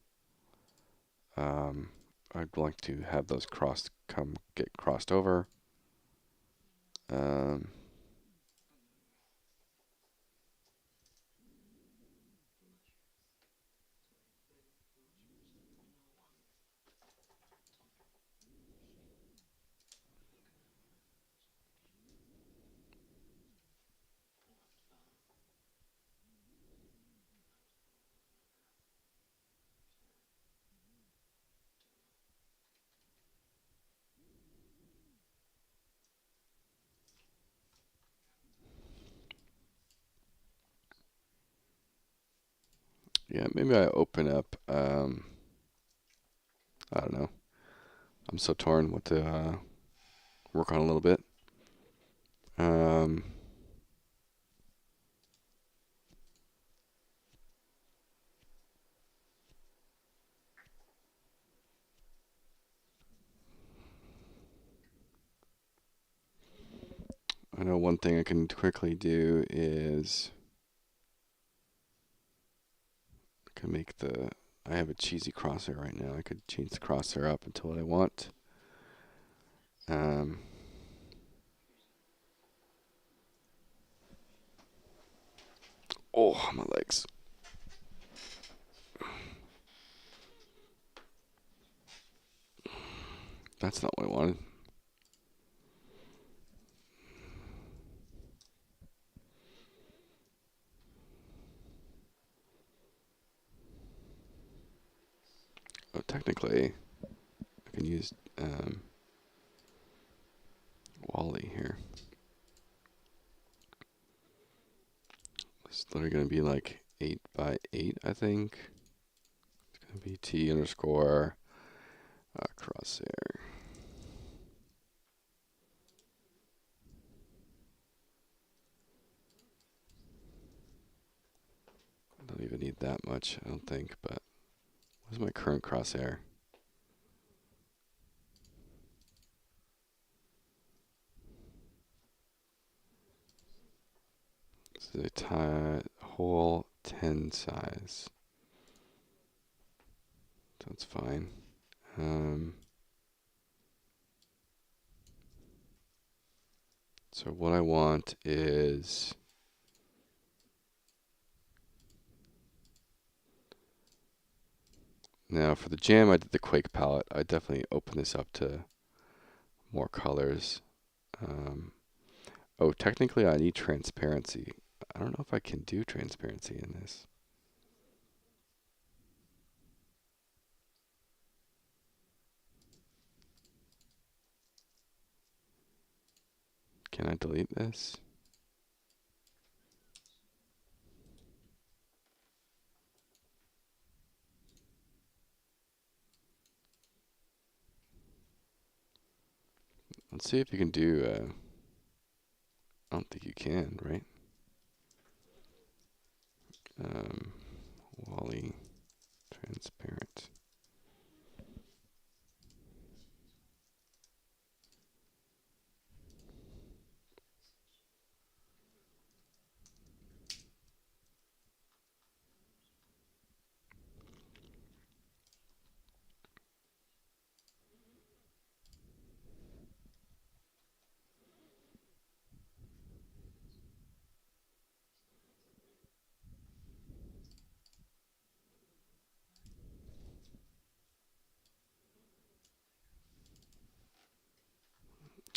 Speaker 1: I'd like to have those get crossed over. Yeah, maybe I open up. I don't know. I'm so torn what to work on a little bit. I know one thing I can quickly do is I can make I have a cheesy crosshair right now. I could change the crosshair up until what I want. Oh, my legs. That's not what I wanted. Oh, technically, I can use Wally here. It's literally going to be like 8 by 8, I think. It's going to be T underscore Crosshair. I don't even need that much, I don't think, but what's my current crosshair? This is a whole 10 size. That's fine. So what I want is now for the jam, I did the Quake palette. I definitely open this up to more colors. Oh, technically I need transparency. I don't know if I can do transparency in this. Can I delete this? Let's see if you can do, I don't think you can, right? Wally transparent.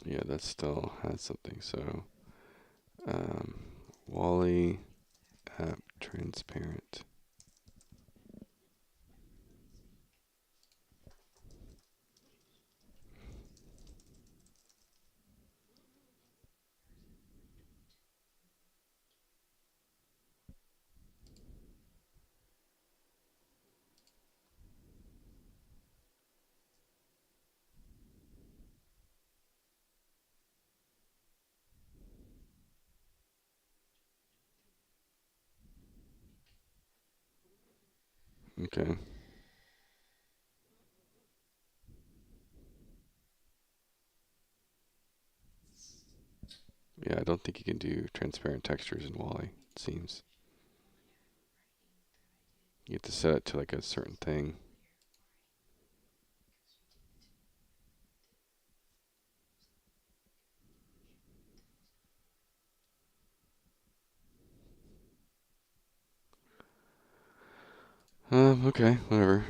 Speaker 1: Yeah, that still has something. So Wally app transparent. Okay. Yeah, I don't think you can do transparent textures in Wally, it seems. You have to set it to like a certain thing. Okay, whatever.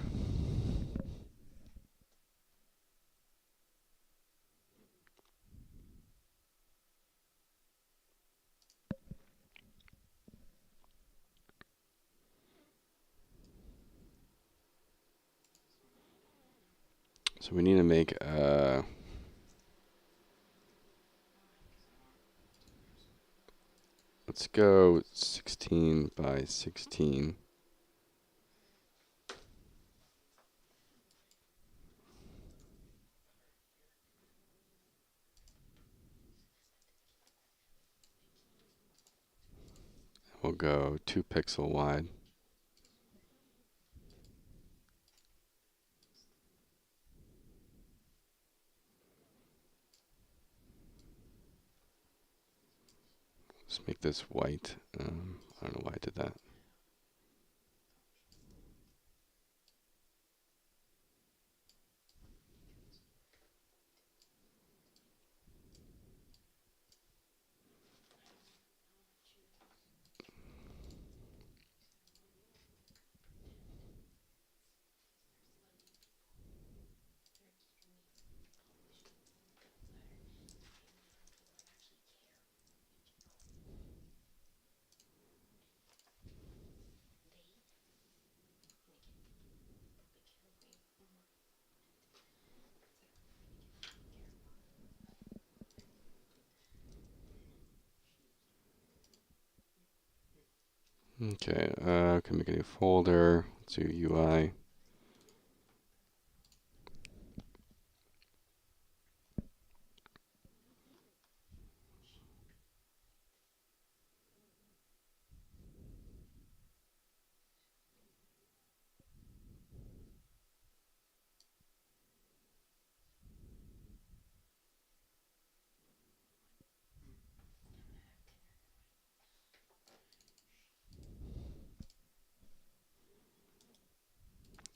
Speaker 1: So we need to make let's go 16 by 16. We'll go 2 pixel wide. Let's make this white. I don't know why I did that. Okay, can make a new folder. Let's do UI.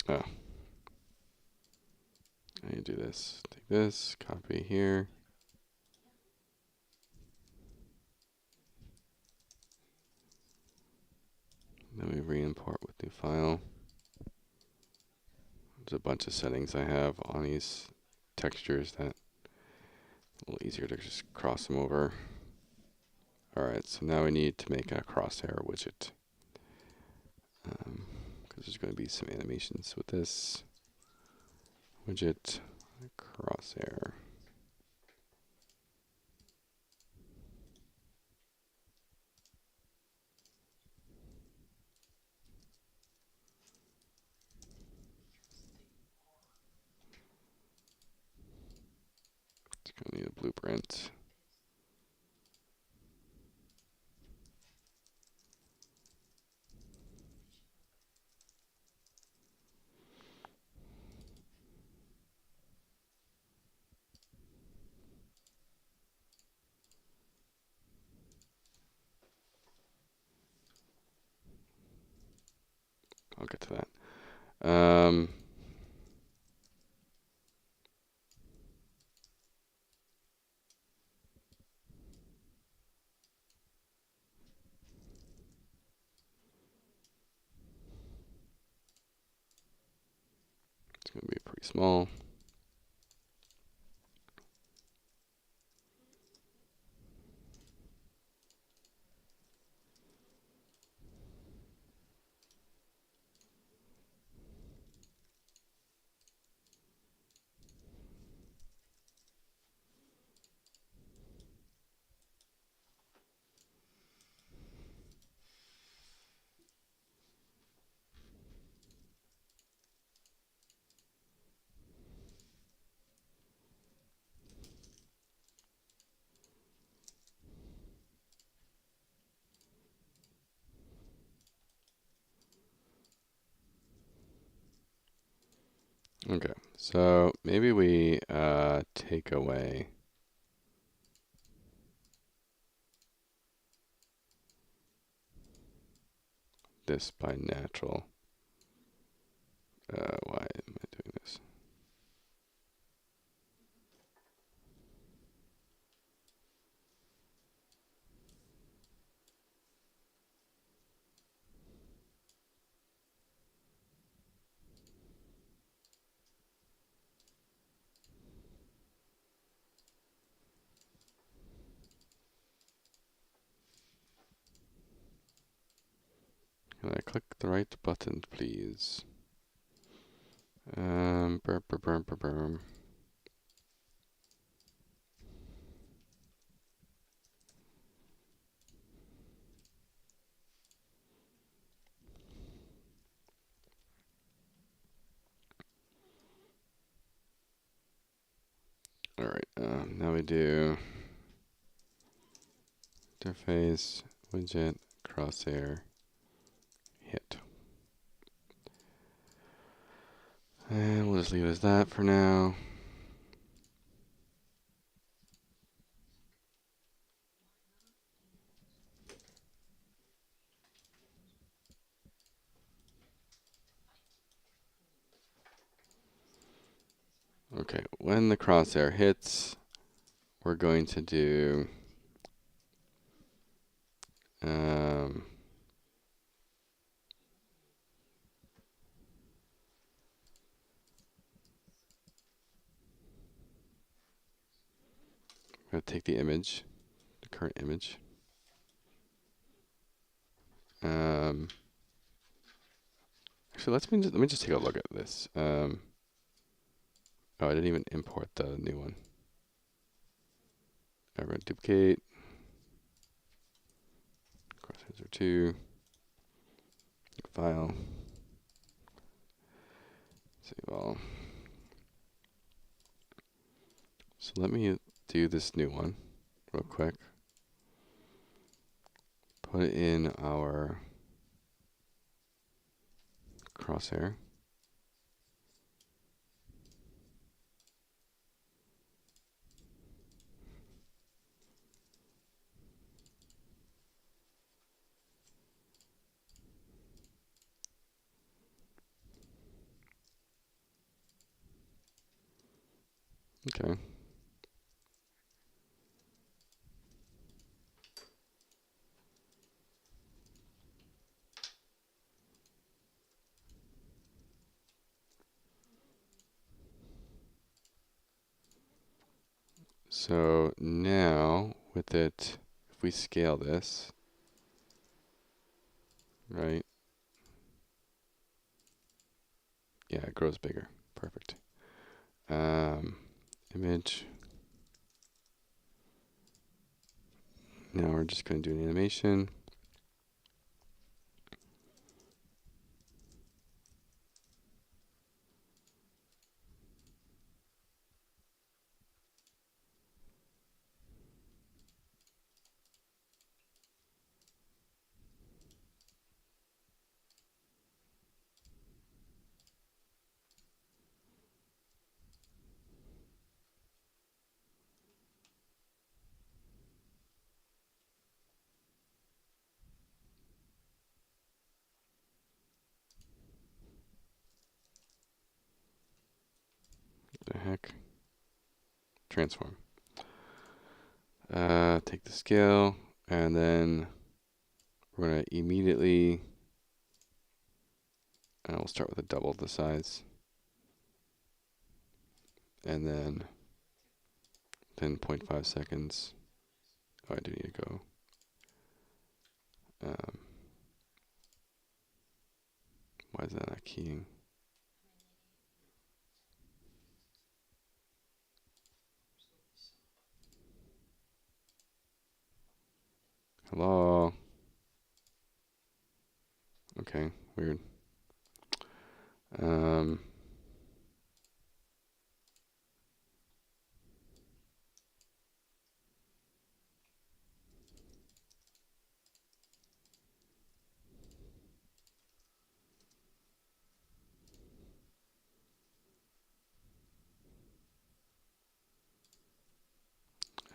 Speaker 1: Oh, I need to do this. Take this, copy here. Then we re-import with new file. There's a bunch of settings I have on these textures that a little easier to just cross them over. Alright, so now we need to make a crosshair widget. Because there's going to be some animations with this widget crosshair. It's going to need a blueprint. I'll get to that. It's going to be pretty small. Okay, so maybe we take away this by natural. Why am I doing this? Can I click the right button, please? Burp, burp, burp, burp, burp. All right, now we do interface, widget, crosshair, hit. And we'll just leave it as that for now. Okay, when the crosshair hits, we're going to do I'm going to take the image, the current image. Actually, let me just take a look at this. Oh, I didn't even import the new one. I'm going to duplicate. Crosshairs are 2. File. Save all. So let me do this new one real quick. Put it in our crosshair. Okay. So now with it, if we scale this, right? Yeah, it grows bigger. Perfect. Image. Now we're just going to do an animation. What the heck? Transform. Take the scale, and then we're going to immediately, and we'll start with a double the size. And then 0.5 seconds. Oh, I do need to go. Why is that not keying? Hello? Okay, weird. And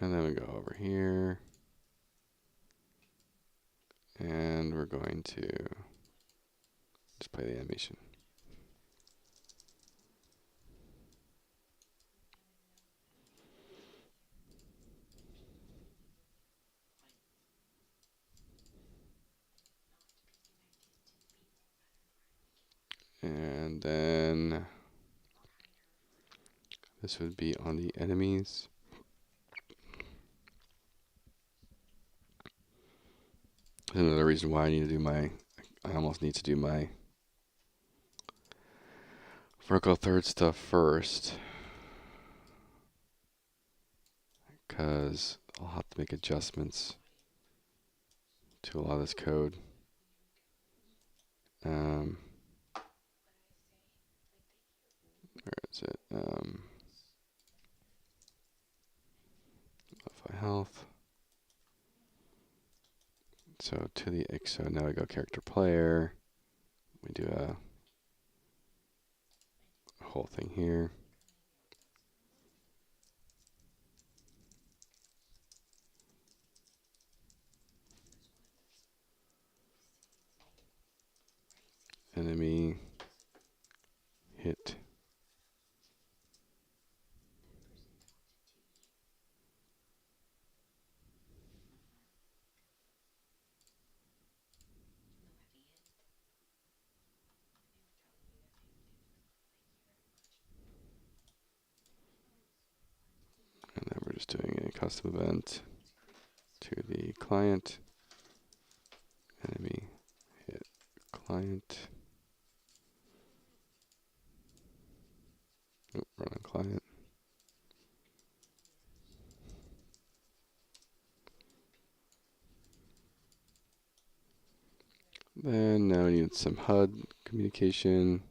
Speaker 1: then we go over here. And we're going to just play the animation. And then this would be on the enemies. Another reason why I need to do I almost need to do my vertical third stuff first. Because I'll have to make adjustments to a lot of this code. Where is it? Modify health. So now we go character player. We do a whole thing here. Enemy hit. And then we're just doing a custom event to the client. Enemy hit client. Run on client. Then now we need some HUD communication.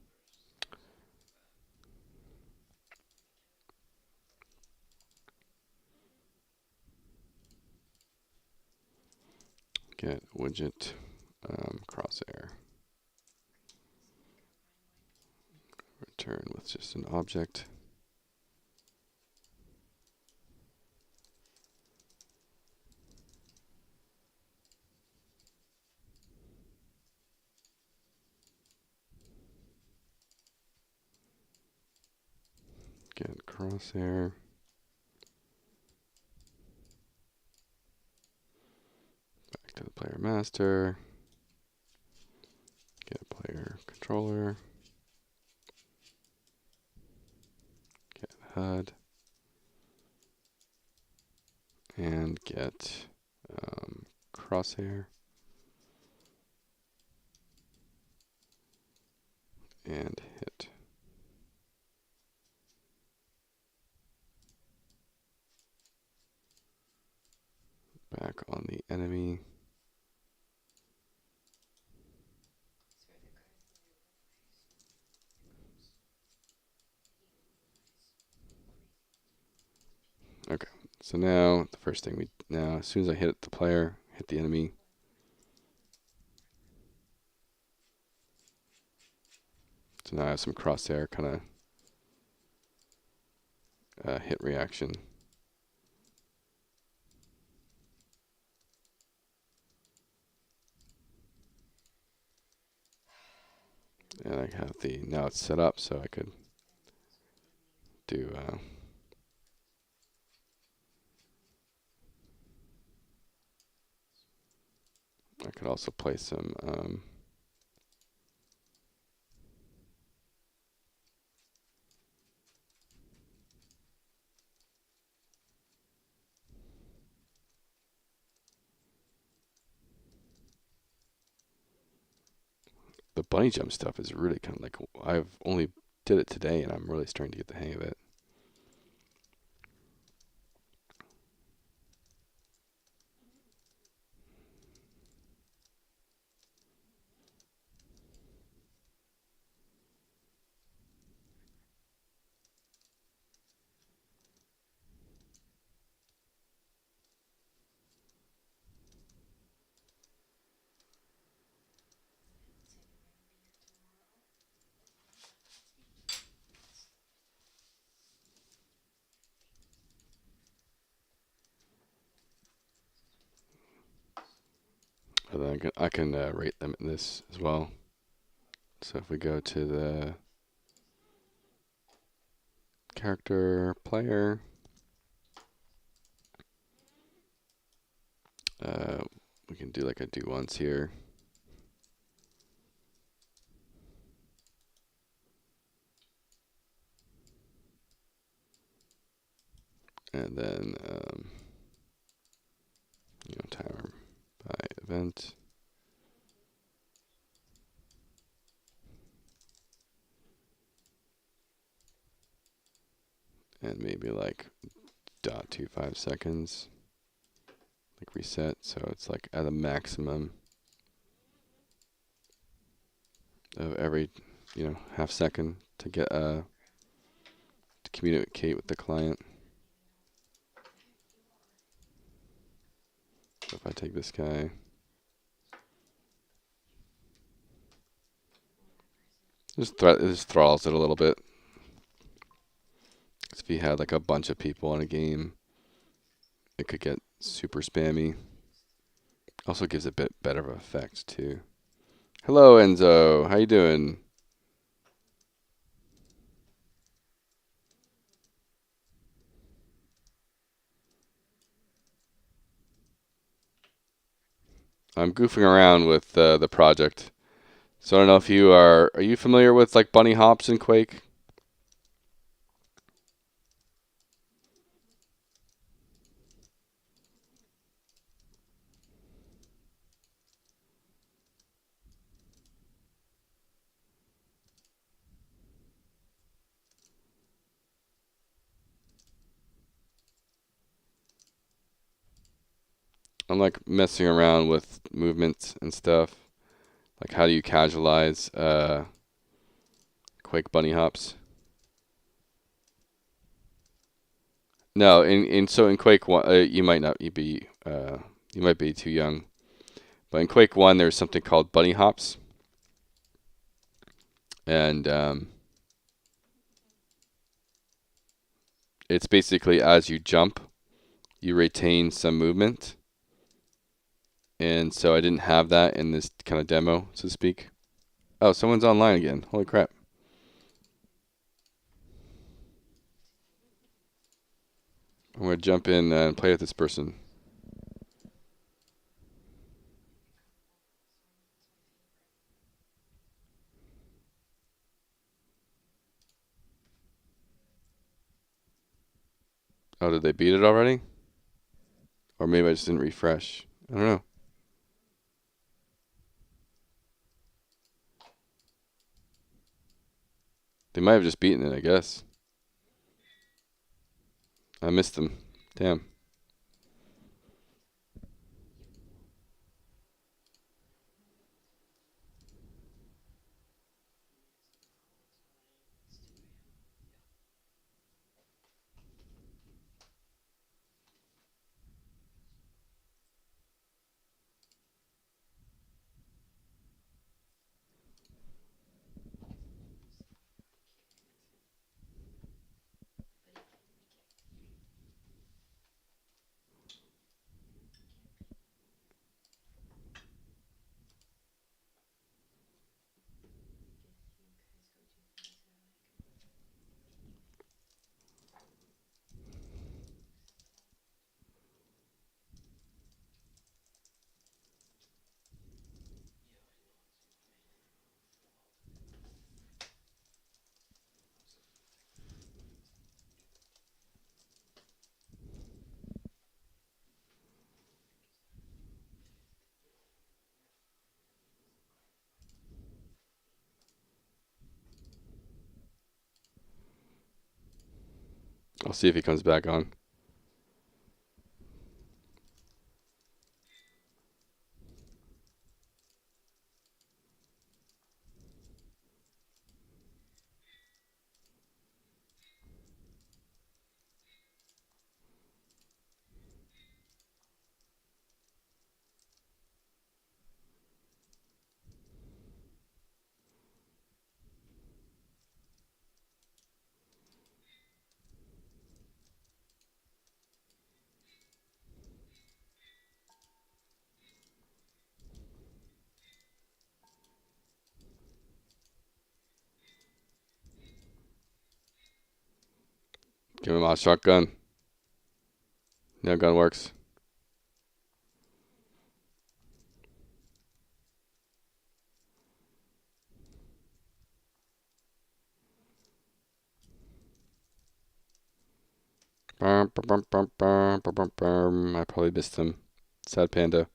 Speaker 1: Get widget crosshair. Return with just an object. Get crosshair. player master, get player controller, get HUD, and get crosshair, and hit. Back on the enemy. Okay, so now the first thing as soon as I hit the player, hit the enemy. So now I have some crosshair kind of hit reaction. And I have now it's set up so I could do I could also play some the bunny jump stuff is really kind of like, I've only did it today and I'm really starting to get the hang of it. And then I can rate them in this as well. So if we go to the character player, we can do like a do once here. And then timer by event. And maybe like 0.25 seconds, like reset, so it's like at a maximum of every half second to get to communicate with the client. So if I take this guy, this throttles it a little bit. Because if you had like a bunch of people in a game, it could get super spammy. Also gives a bit better of an effect too. Hello Enzo, how you doing? I'm goofing around with the project. So I don't know if you are you familiar with like bunny hops in Quake? I'm like messing around with movements and stuff. Like how do you casualize Quake bunny hops? No, in Quake 1, you might not be you might be too young. But in Quake 1 there's something called bunny hops. And it's basically as you jump, you retain some movement. And so I didn't have that in this kind of demo, so to speak. Oh, someone's online again. Holy crap. I'm going to jump in and play with this person. Oh, did they beat it already? Or maybe I just didn't refresh. I don't know. They might have just beaten it, I guess. I missed them. Damn. I'll see if he comes back on. Give him a shotgun. No gun works. I probably missed him. Sad panda.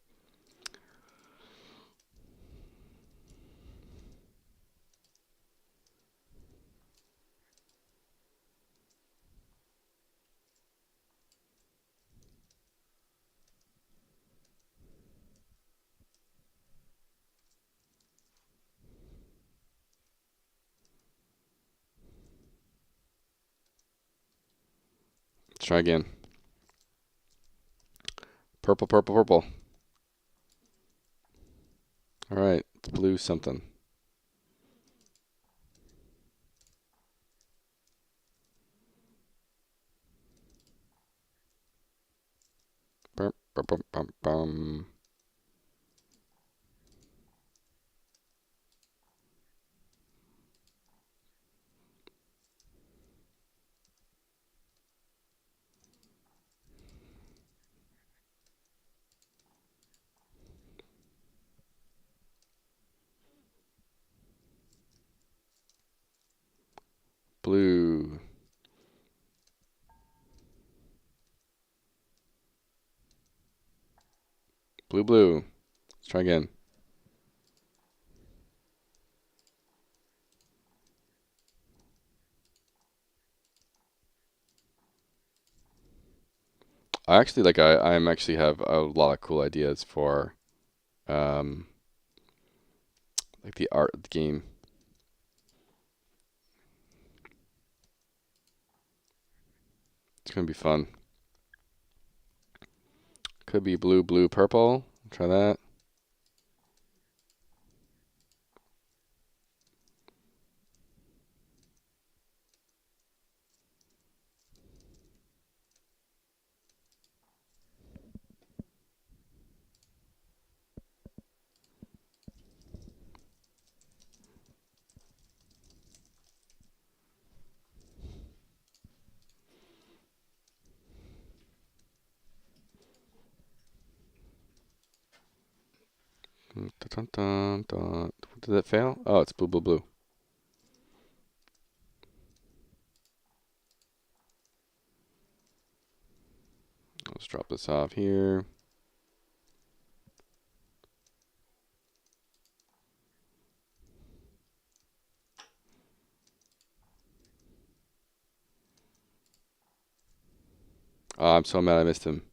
Speaker 1: Let's try again. Purple, purple, purple. Alright, it's blue something. Bum, bum, bum, bum, bum. Blue. Blue, blue. Let's try again. I actually I'm actually have a lot of cool ideas for um like the art of the game. It's gonna be fun. Could be blue, blue, purple. Try that. Dun, dun, dun, dun. Did it fail? Oh, it's blue, blue, blue. Let's drop this off here. Oh, I'm so mad I missed him.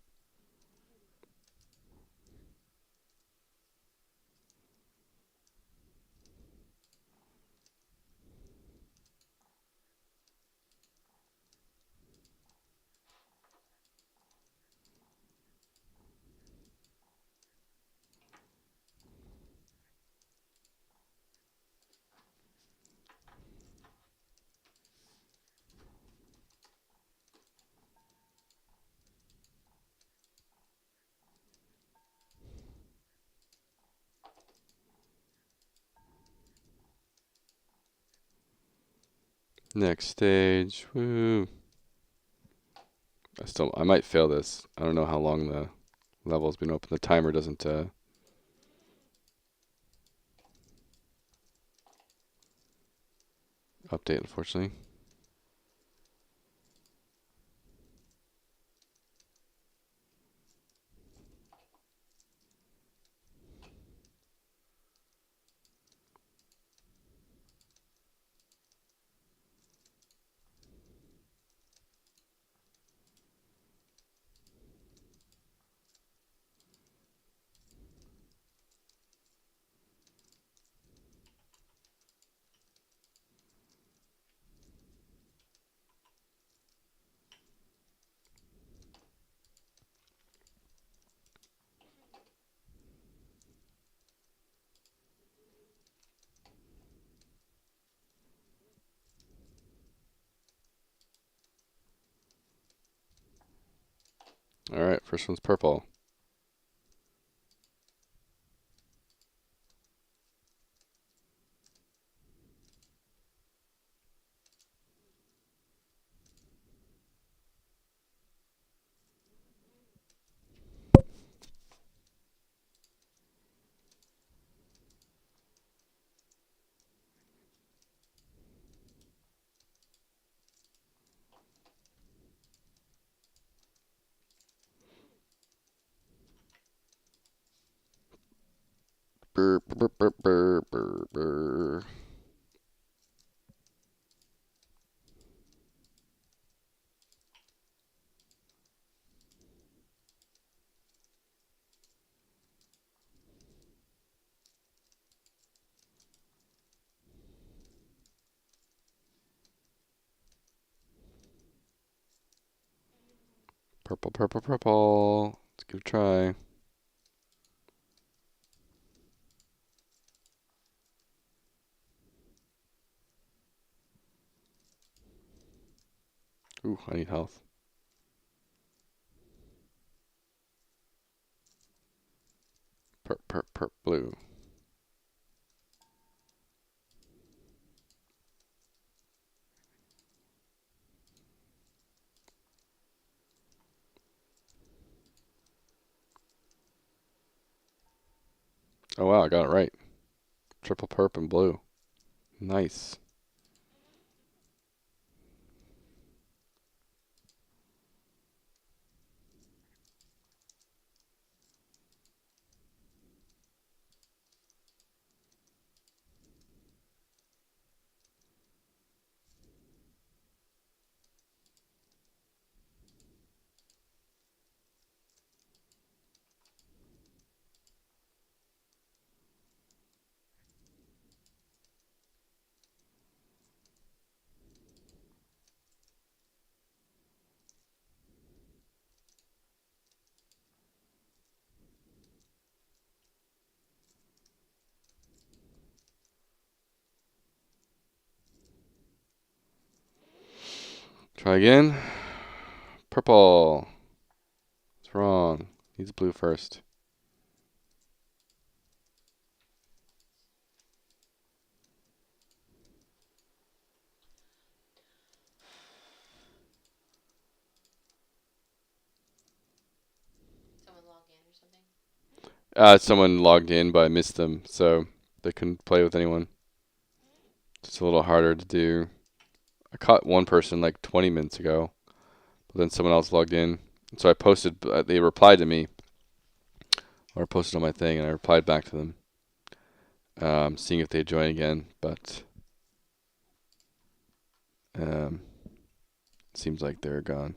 Speaker 1: Next stage. Woo. I might fail this. I don't know how long the level's been open. The timer doesn't update, unfortunately. All right, first one's purple. Brr, brr, brr, brr, brr, brr. Purple, purple, purple. Let's give it a try. Ooh, I need health. Perp, blue. Oh wow, I got it right. Triple perp and blue. Nice. Try again. Purple. What's wrong? Needs blue first. Someone logged in, but I missed them, so they couldn't play with anyone. It's a little harder to do. I caught one person like 20 minutes ago, but then someone else logged in, So I posted. They replied to me, or posted on my thing, and I replied back to them, seeing if they'd join again. But it seems like they're gone.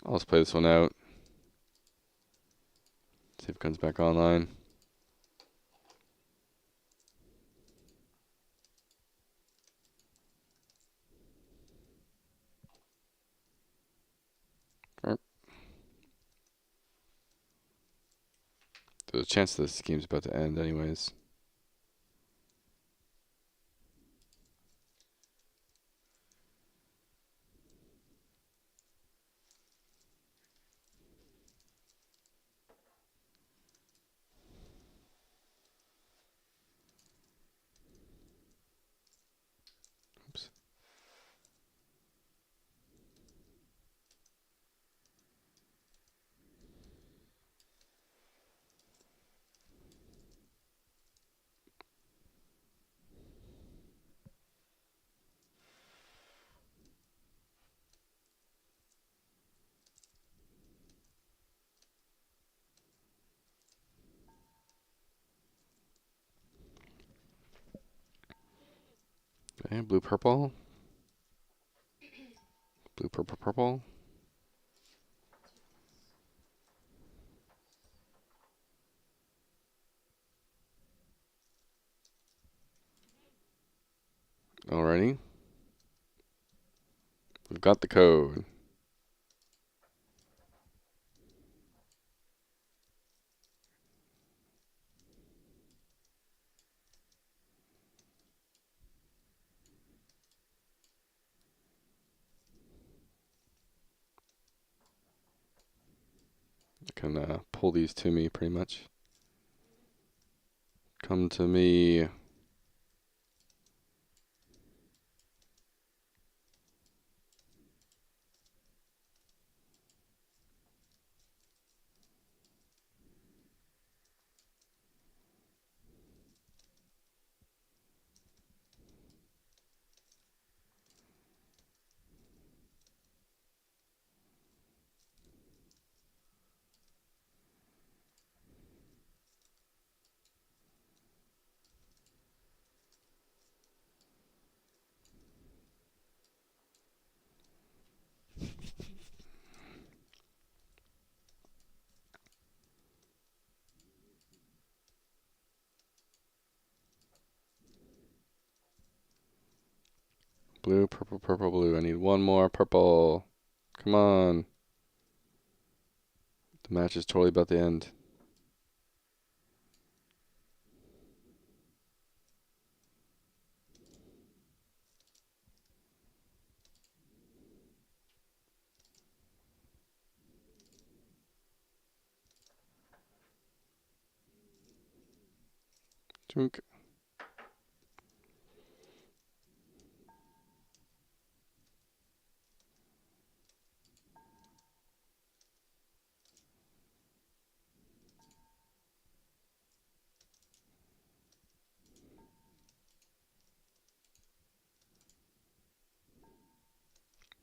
Speaker 1: Let's play this one out. See if it comes back online. There's a chance this game's about to end anyways. Oops. Okay, blue, purple. Blue, purple, purple. Alrighty. We've got the code. I can pull these to me pretty much. Come to me. Blue, purple, purple, blue. I need one more purple. Come on. The match is totally about to end. Chunk.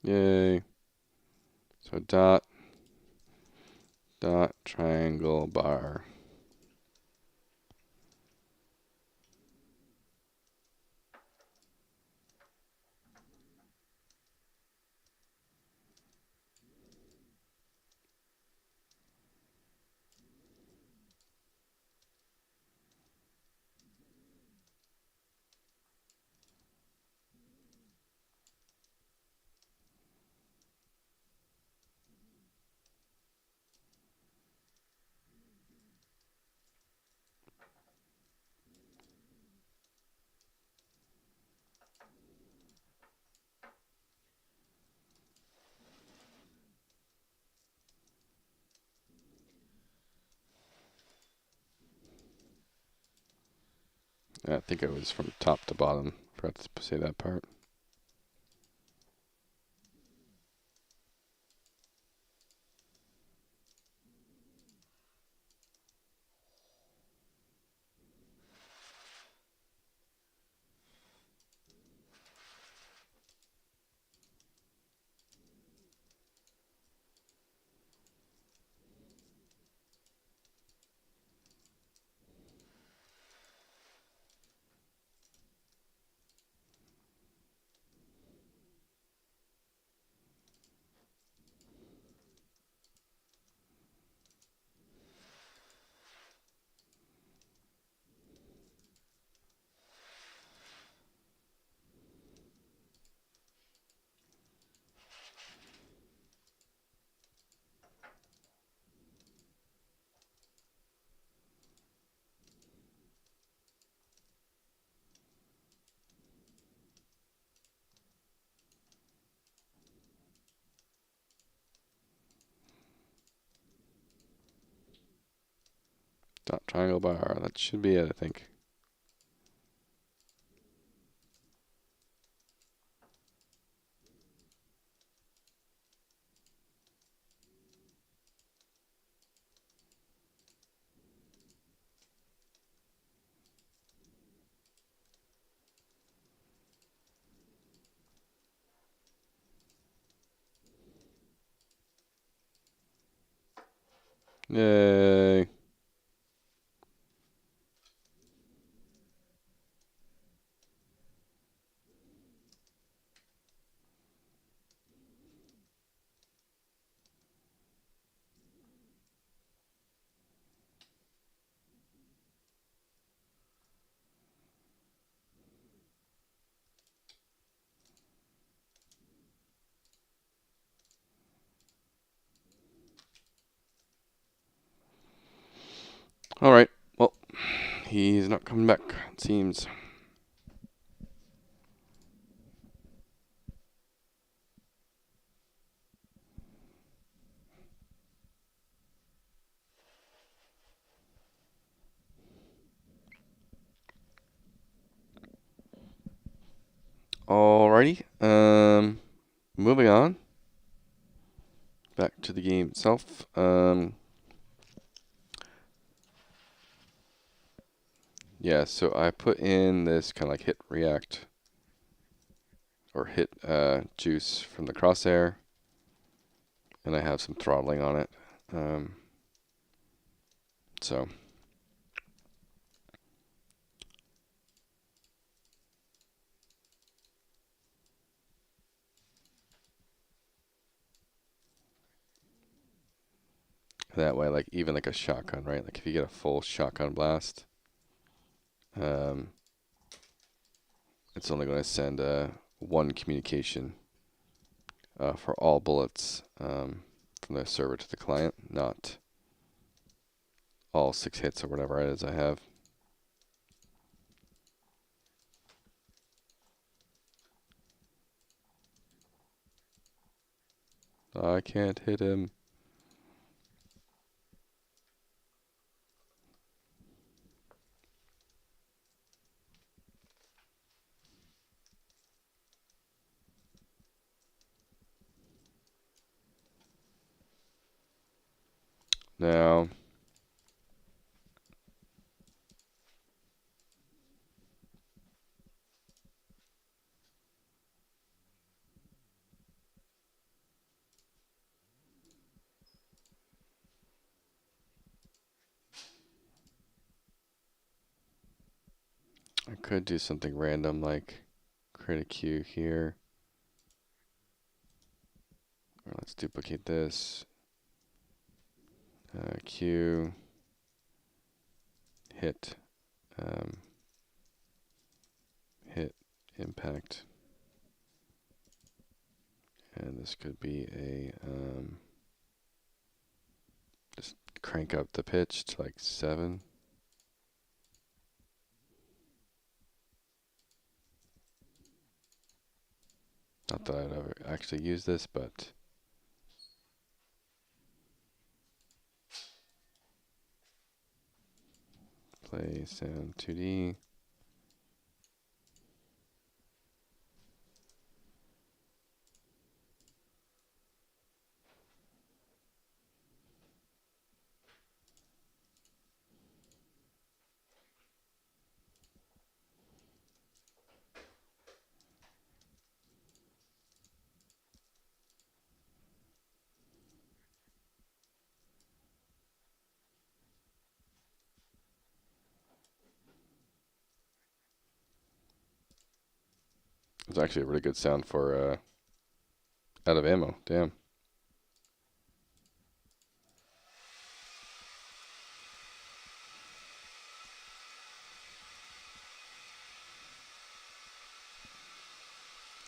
Speaker 1: Yay. So dot, dot, triangle, bar. I think it was from top to bottom. Forgot to say that part. Dot triangle bar. That should be it, I think. Yay. All right. Well, he's not coming back, it seems. Alrighty. Moving on. Back to the game itself. Yeah, so I put in this kind of like hit react or hit juice from the crosshair, and I have some throttling on it. So that way, like even like a shotgun, right? Like if you get a full shotgun blast, it's only going to send one communication for all bullets from the server to the client, not all 6 hits or whatever it is I have. I can't hit him. Now, I could do something random like create a queue here. Or let's duplicate this. Queue, hit, hit, impact. And this could be a, just crank up the pitch to like 7. Not that I'd ever actually use this, but play sound 2D. It's actually a really good sound for out of ammo. Damn.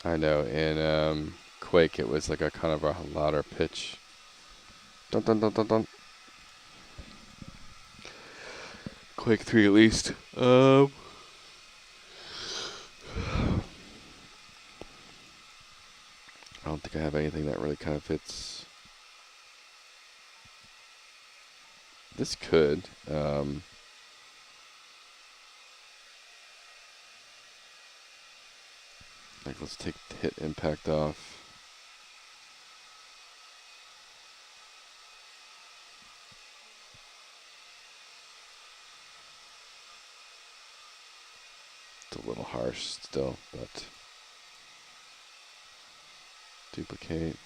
Speaker 1: I know. In Quake, it was like a kind of a louder pitch. Dun dun dun dun dun. Quake 3 at least. I don't think I have anything that really kind of fits. This could. Like, let's take the hit impact off. It's a little harsh still, but duplicate.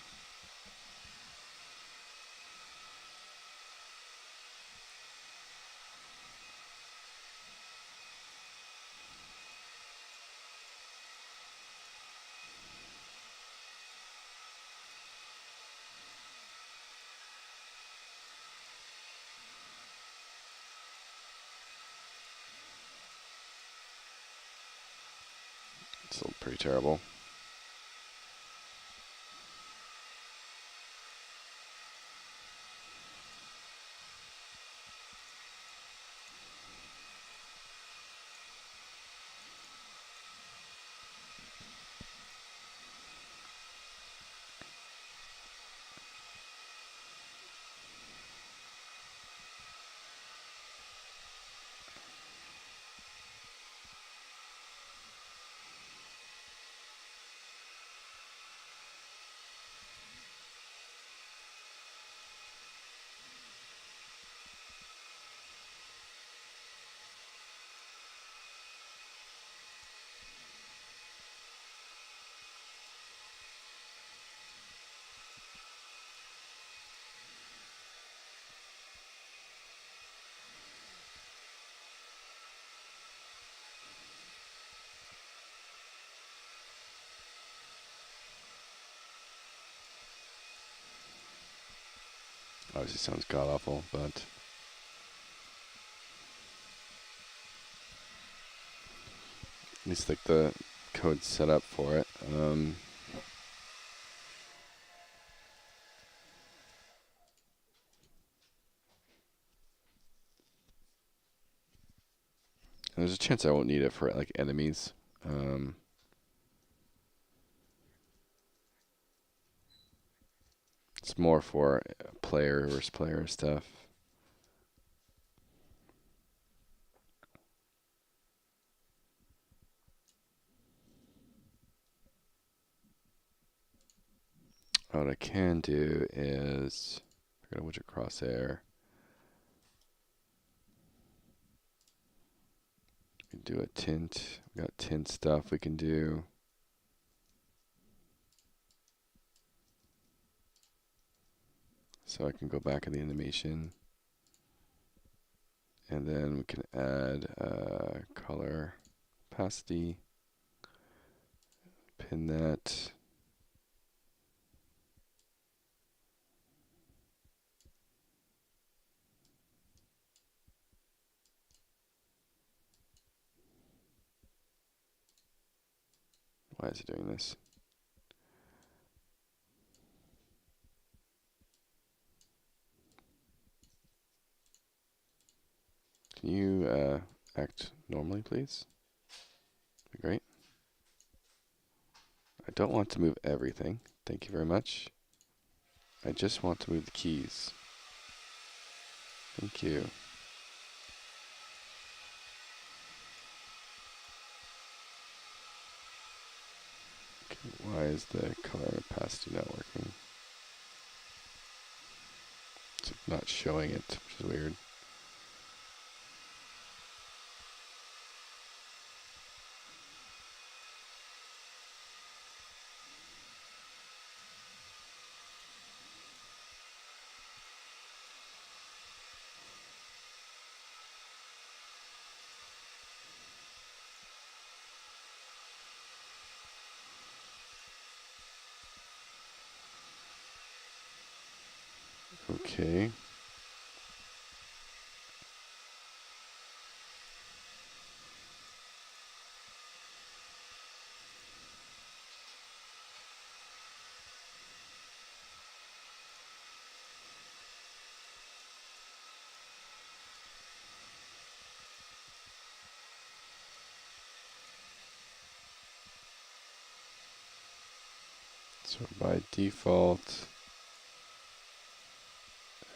Speaker 1: Still pretty terrible. Obviously sounds god awful, but at least like the code set up for it. And there's a chance I won't need it for like enemies. It's more for player versus player stuff. What I can do is, I forgot which crosshair. We can do a tint. We got tint stuff we can do. So I can go back in the animation. And then we can add color opacity. Pin that. Why is it doing this? Can you act normally, please? Be great. I don't want to move everything. Thank you very much. I just want to move the keys. Thank you. Okay, why is the color opacity not working? It's not showing it, which is weird. Okay. So by default,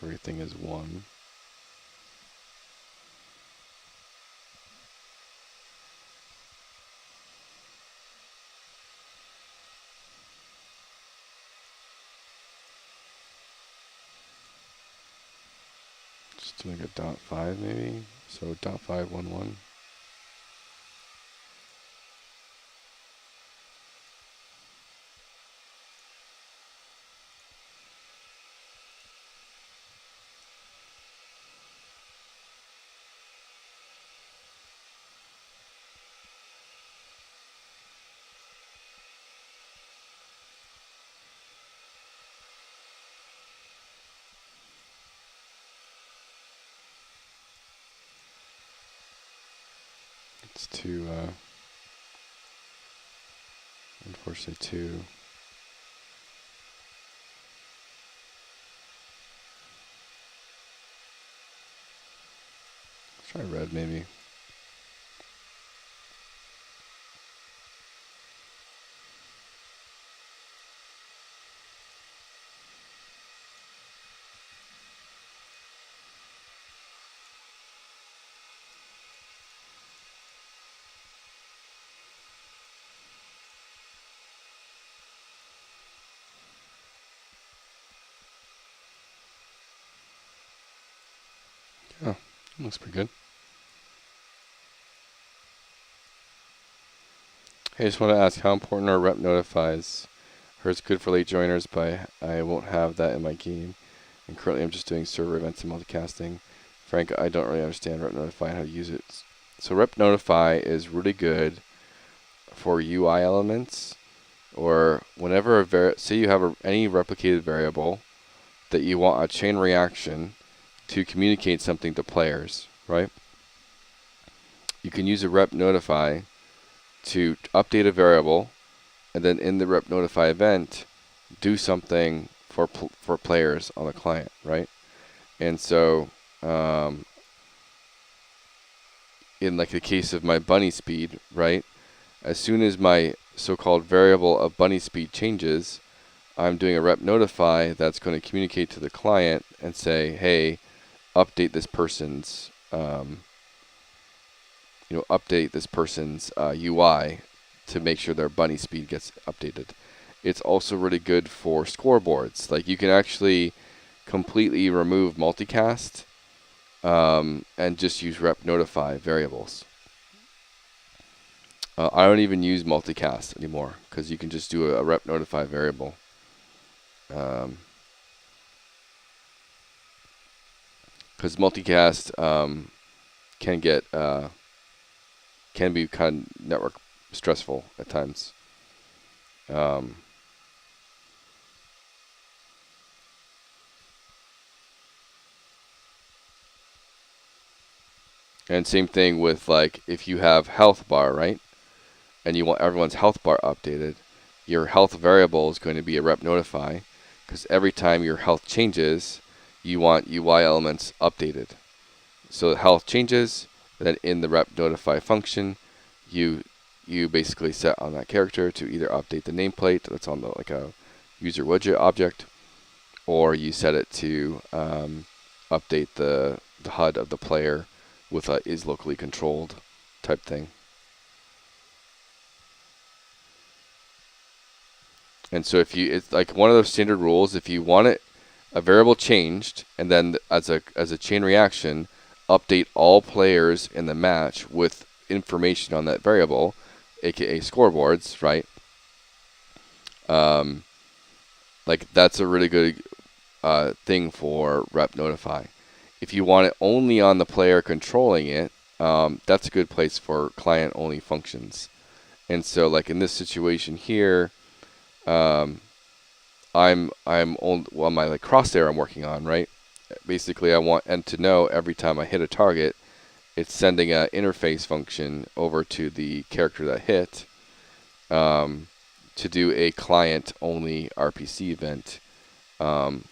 Speaker 1: everything is 1. Just doing a .5 maybe. So .511. It's too, unfortunately too. Let's try red maybe. Oh, looks pretty good. Hey, I just want to ask how important are rep notifies? Heard it's good for late joiners, but I won't have that in my game. And currently I'm just doing server events and multicasting. Frank, I don't really understand rep notify and how to use it. So rep notify is really good for UI elements, or whenever say you have any replicated variable that you want a chain reaction to communicate something to players, right? You can use a rep notify to update a variable, and then in the rep notify event, do something for players on the client, right? And so, in like the case of my bunny speed, right? As soon as my so-called variable of bunny speed changes, I'm doing a rep notify that's going to communicate to the client and say, hey, update this person's, update this person's UI to make sure their bunny speed gets updated. It's also really good for scoreboards. Like you can actually completely remove multicast and just use rep notify variables. I don't even use multicast anymore because you can just do a rep notify variable. Because multicast can be kind of network stressful at times. And same thing with like if you have health bar, right? And you want everyone's health bar updated, your health variable is going to be a rep notify because every time your health changes, you want UI elements updated. So the health changes, then in the rep notify function, you basically set on that character to either update the nameplate that's on the like a user widget object, or you set it to update the HUD of the player with a is locally controlled type thing. And so if it's like one of those standard rules, if you want it a variable changed, and then as a chain reaction, update all players in the match with information on that variable, aka scoreboards, right? Like that's a really good thing for rep notify. If you want it only on the player controlling it, that's a good place for client only functions. And so like in this situation here, I'm on my like crosshair I'm working on, right? Basically, I want N to know every time I hit a target, it's sending an interface function over to the character that hit to do a client-only RPC event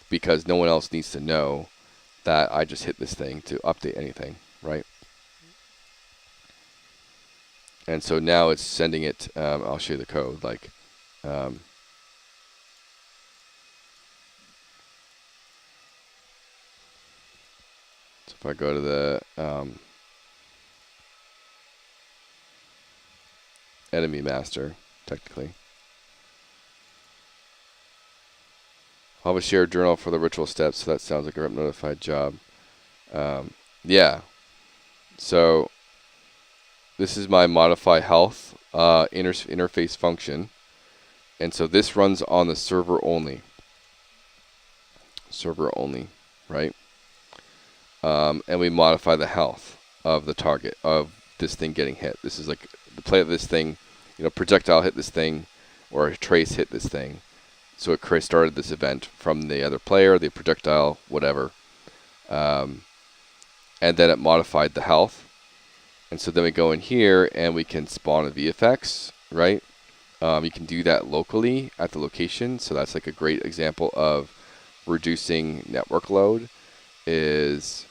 Speaker 1: because no one else needs to know that I just hit this thing to update anything, right? And so now it's sending it. I'll show you the code. Like, so if I go to the enemy master, technically, I'll have a shared journal for the ritual steps. So that sounds like a rep notified job. Yeah. So this is my modify health interface function, and so this runs on the server only. Server only, right? And we modify the health of the target of this thing getting hit. This is like the play of this thing, projectile hit this thing, or a trace hit this thing. So it started this event from the other player, the projectile, whatever. And then it modified the health. And so then we go in here and we can spawn a VFX, right? You can do that locally at the location. So that's like a great example of reducing network load is,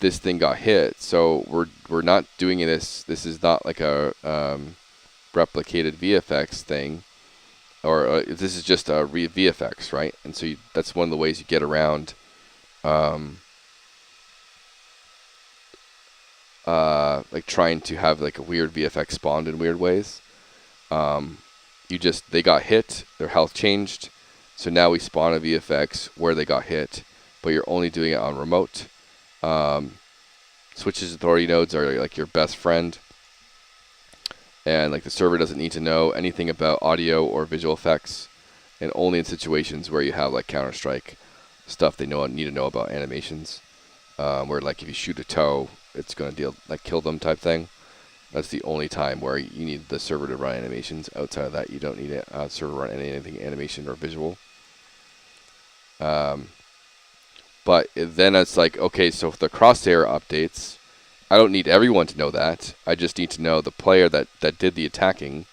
Speaker 1: this thing got hit. So we're not doing this. This is not like a replicated VFX thing, or this is just a VFX, right? And so that's one of the ways you get around like trying to have like a weird VFX spawned in weird ways. They got hit, their health changed, so now we spawn a VFX where they got hit, but you're only doing it on remote. Switches authority nodes are like your best friend, and like the server doesn't need to know anything about audio or visual effects, and only in situations where you have like Counter-Strike stuff they need to know about animations, where like if you shoot a toe, it's going to kill them type thing. That's the only time where you need the server to run animations. Outside of that, you don't need a server run anything animation or visual. But then it's like, okay, so if the crosshair updates, I don't need everyone to know that. I just need to know the player that did the attacking.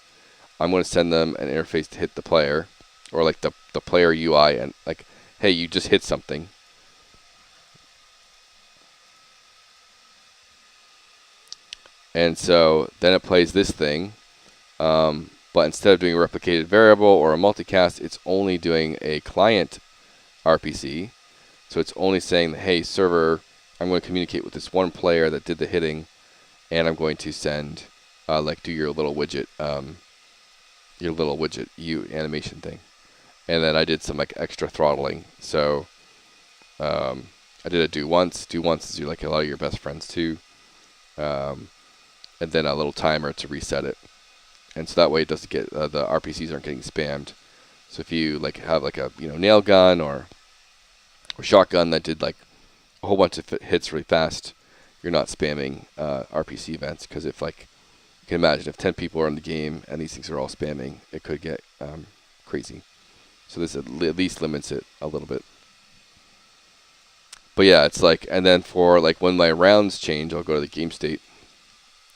Speaker 1: I'm going to send them an interface to hit the player, or like the player UI, and like, hey, you just hit something. And so then it plays this thing, but instead of doing a replicated variable or a multicast, it's only doing a client RPC. So it's only saying, hey, server, I'm going to communicate with this one player that did the hitting, and I'm going to send, do your little widget animation thing. And then I did some like extra throttling. So I did a do once. Do once is like a lot of your best friends too. And then a little timer to reset it, and so that way it doesn't get the RPCs aren't getting spammed. So if you like have like a nail gun or shotgun that did like a whole bunch of hits really fast, you're not spamming RPC events, because if like you can imagine if 10 people are in the game and these things are all spamming, it could get crazy. So this at least limits it a little bit. But yeah, it's like, and then for like when my rounds change, I'll go to the game state.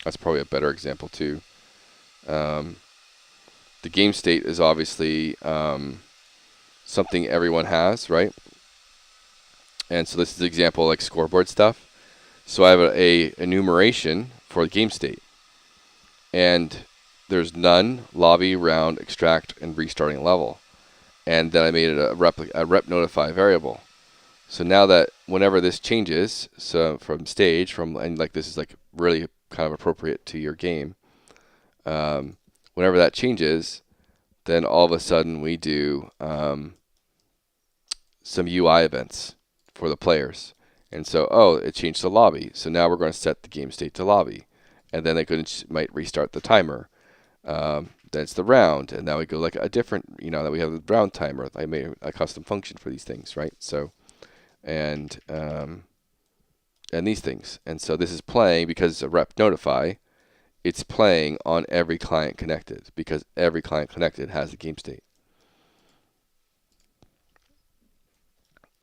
Speaker 1: That's probably a better example too. The game state is obviously something everyone has, right? And so this is an example like scoreboard stuff. So I have a enumeration for the game state, and there's none, lobby, round, extract, and restarting level. And then I made it a rep notify variable. So now that whenever this changes, so from stage, and like this is like really kind of appropriate to your game, whenever that changes, then all of a sudden we do some UI events for the players. And so, it changed to lobby. So now we're going to set the game state to lobby. And then might restart the timer. Then it's the round. And now we go like a different, that we have the round timer. I made a custom function for these things, right? So, and these things. And so this is playing because it's a rep notify. it's playing on every client connected because every client connected has a game state.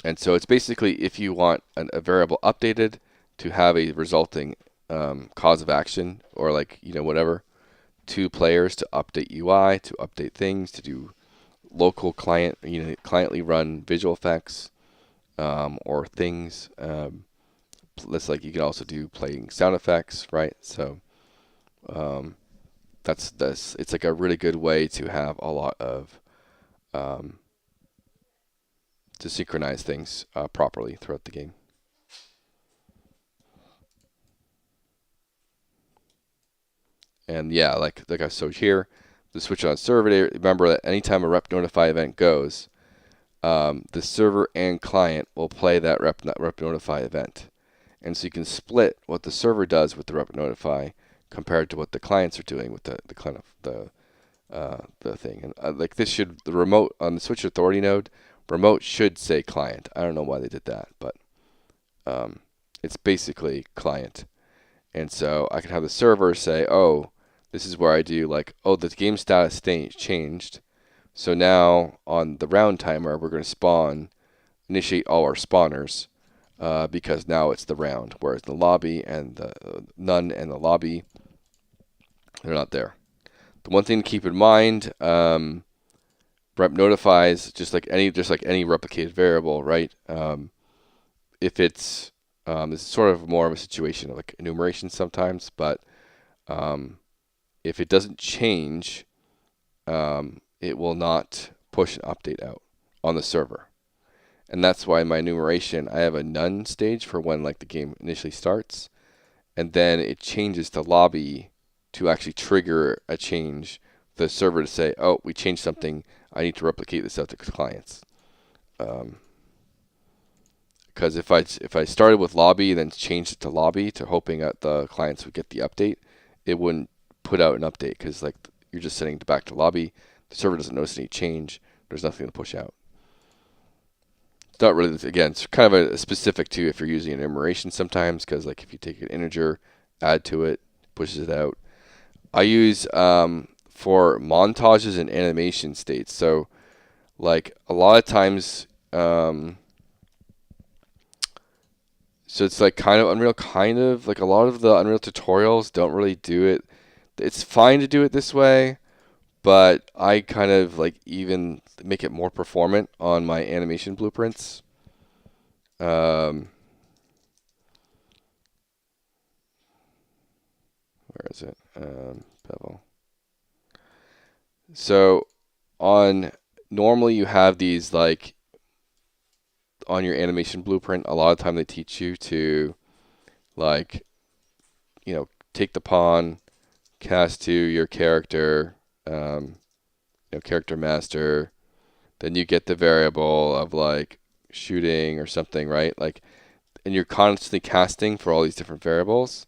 Speaker 1: And so it's basically if you want a variable updated to have a resulting cause of action or like, whatever, to players to update UI, to update things, to do local client, cliently run visual effects or things. That's like you can also do playing sound effects, right? So that's this. It's like a really good way to have a lot of to synchronize things properly throughout the game. And yeah, like I showed here, the switch on server. Remember that anytime a rep notify event goes, the server and client will play that rep notify event, and so you can split what the server does with the rep notify compared to what the clients are doing with the kind of the thing. And like this should the remote on the switch authority node, remote should say client. I don't know why they did that, but it's basically client. And so I can have the server say, oh, this is where I do like, oh, the game status changed. So now on the round timer, we're going to initiate all our spawners because now it's the round. Whereas the lobby and the none and the lobby, they're not there. The one thing to keep in mind, rep notifies just like any replicated variable, right? If it's this is sort of more of a situation of like enumeration sometimes, but if it doesn't change, it will not push an update out on the server. And that's why my enumeration, I have a none stage for when like the game initially starts, and then it changes to lobby to actually trigger a change, the server to say, oh, we changed something, I need to replicate this out to clients. Because if I started with lobby and then changed it to lobby to hoping that the clients would get the update, it wouldn't put out an update because like you're just sending it back to lobby. The server doesn't notice any change. There's nothing to push out. It's not really, again, it's kind of a specific to if you're using an enumeration sometimes because like if you take an integer, add to it, pushes it out. I use for montages and animation states. So like a lot of times, so it's like kind of Unreal, kind of like a lot of the Unreal tutorials don't really do it. It's fine to do it this way, but I kind of like even make it more performant on my animation blueprints. Where is it? Bevel. So normally you have these like on your animation blueprint. A lot of time they teach you to like, take the pawn, cast to your character, character master. Then you get the variable of like shooting or something, right? Like, and you're constantly casting for all these different variables.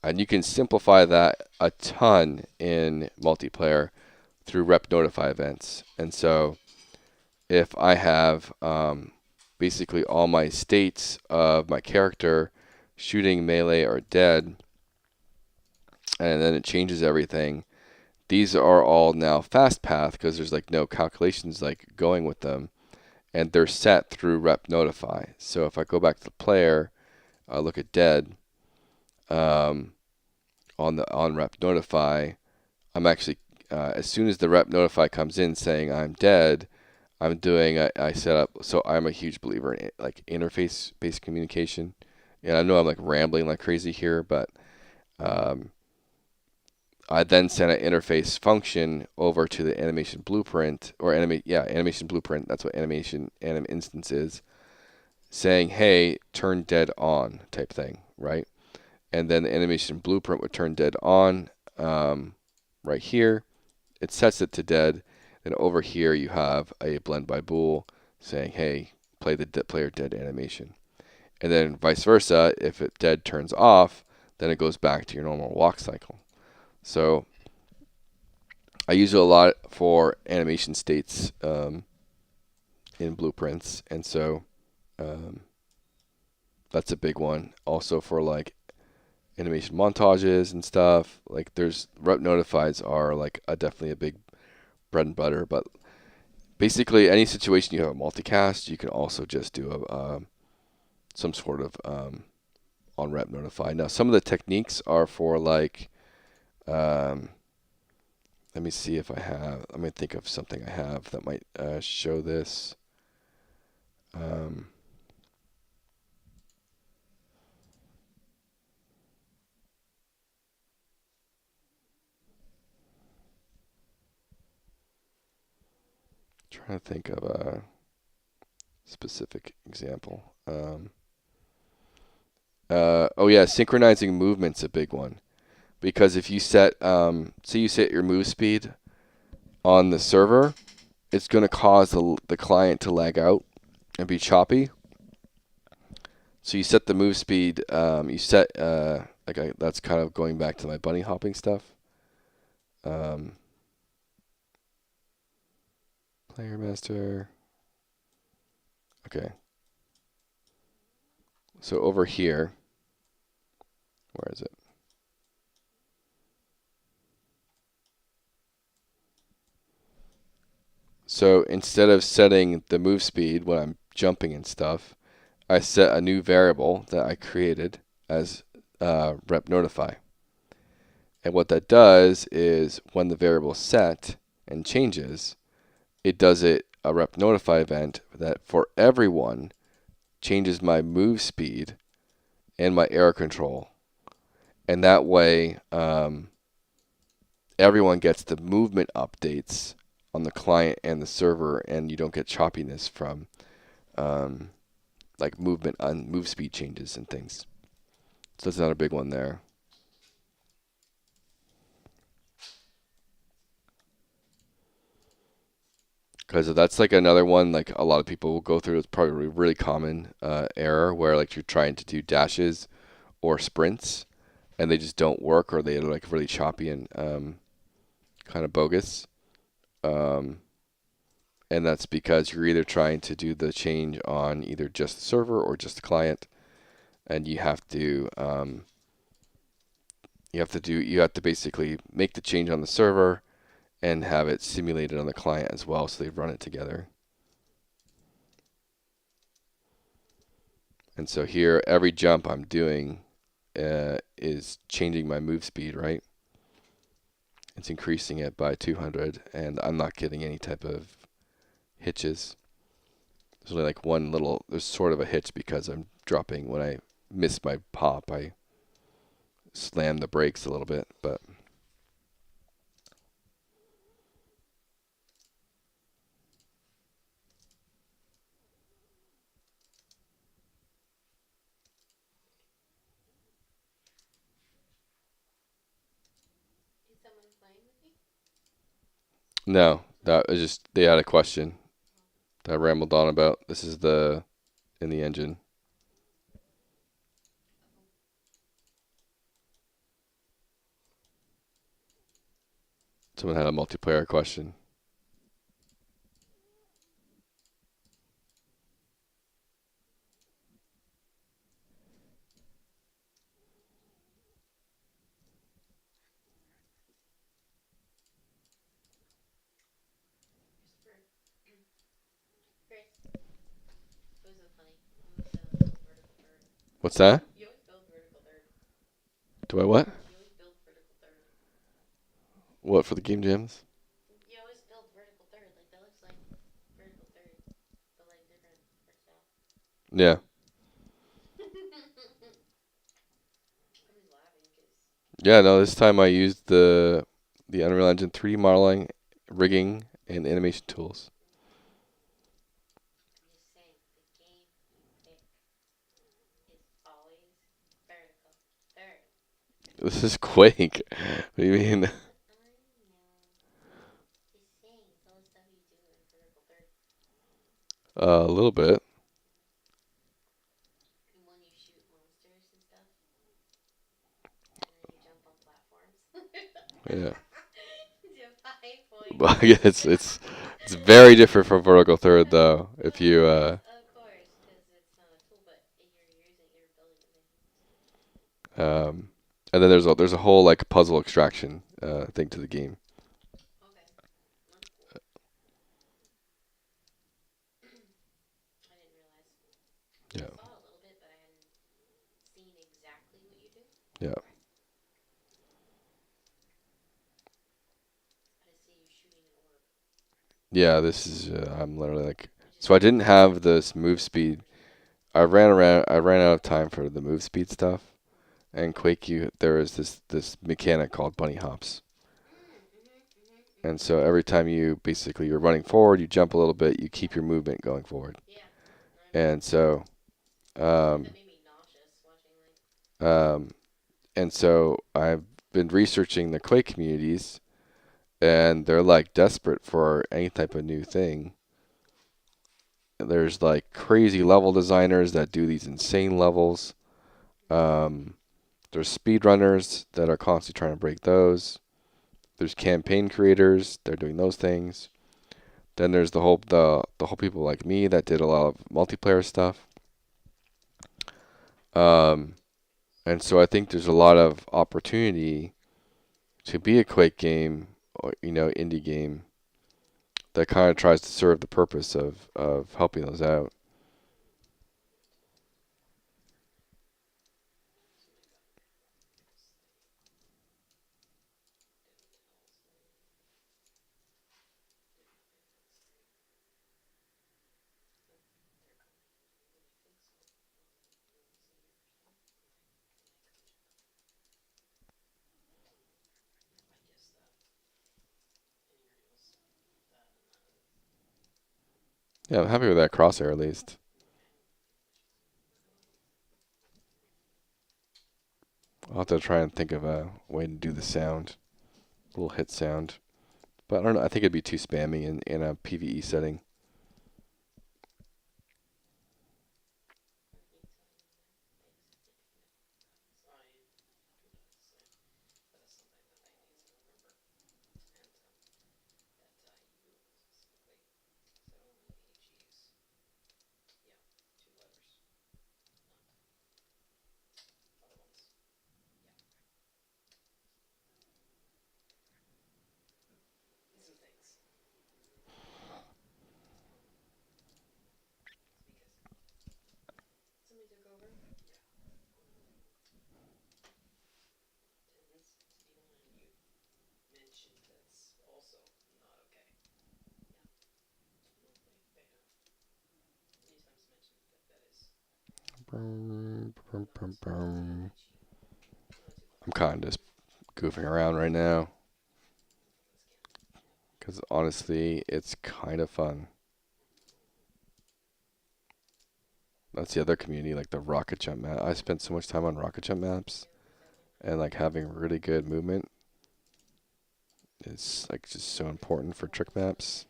Speaker 1: And you can simplify that a ton in multiplayer through rep notify events. And so if I have basically all my states of my character shooting, melee, or dead, and then it changes everything, these are all now fast path because there's like no calculations like going with them, and they're set through rep notify. So if I go back to the player, look at dead, on rep notify, I'm actually as soon as the rep notify comes in saying I'm dead, I set up. So I'm a huge believer in like interface based communication. And I know I'm like rambling like crazy here, but I then send an interface function over to the animation blueprint or animation blueprint. That's what anim instance is, saying, hey, turn dead on type thing, right? And then the animation blueprint would turn dead on right here. It sets it to dead. Then over here you have a blend by bool saying, hey, play the player dead animation. And then vice versa, if it dead turns off, then it goes back to your normal walk cycle. So I use it a lot for animation states in blueprints, and so that's a big one. Also for like animation montages and stuff. Like there's rep notifies are like definitely a big bread and butter, but basically any situation you have a multicast, you can also just do some sort of on rep notify. Now some of the techniques are for like um, let me see if I have. Let me think of something I have that might show this. Um, Trying to think of a specific example. Oh yeah, synchronizing movement's a big one because if you set, say you set your move speed on the server, it's going to cause the client to lag out and be choppy. So you set the move speed. You set that's kind of going back to my bunny hopping stuff. Um, Player master. Okay. So over here, where is it? So instead of setting the move speed when I'm jumping and stuff, I set a new variable that I created as rep notify. And what that does is when the variable is set and changes, it does it a rep notify event that for everyone changes my move speed and my error control. And that way, everyone gets the movement updates on the client and the server, and you don't get choppiness from like movement on move speed changes and things. So that's another big one there. Because that's like another one like a lot of people will go through. It's probably a really common error where like you're trying to do dashes or sprints and they just don't work or they're like really choppy and kind of bogus. Um, and that's because you're either trying to do the change on either just the server or just the client, and you have to basically make the change on the server and have it simulated on the client as well, so they run it together. And so here, every jump I'm doing is changing my move speed, right? It's increasing it by 200, and I'm not getting any type of hitches. There's only like there's sort of a hitch because I'm dropping. When I miss my pop, I slam the brakes a little bit, but no, that was just, they had a question that I rambled on about. This is in the engine. Someone had a multiplayer question. What's that? Do I what? What for the game jams? Yeah. Yeah, no, this time I used the Unreal Engine 3D modeling, rigging, and animation tools. This is Quake. What do you mean? A little bit. Yeah. But I guess it's very different from vertical third though. If you um And then there's a whole like puzzle extraction thing to the game. Yeah. Yeah. Yeah, this is I'm literally like so I didn't have this move speed. I ran out of time for the move speed stuff. And Quake there is this mechanic called bunny hops. And so every time you're running forward, you jump a little bit, you keep your movement going forward. And so um um and so I've been researching the Quake communities and they're like desperate for any type of new thing. There's like crazy level designers that do these insane levels. Um, there's speedrunners that are constantly trying to break those. There's campaign creators, they're doing those things. Then there's the whole people like me that did a lot of multiplayer stuff. Um, and so I think there's a lot of opportunity to be a Quake game or indie game that kind of tries to serve the purpose of helping those out. Yeah, I'm happy with that crosshair at least. I'll have to try and think of a way to do the sound, a little hit sound. But I don't know. I think it'd be too spammy in a PvE setting. I'm kind of just goofing around right now because honestly, it's kind of fun. That's the other community, like the rocket jump map. I spent so much time on rocket jump maps, and like having really good movement is like just so important for trick maps.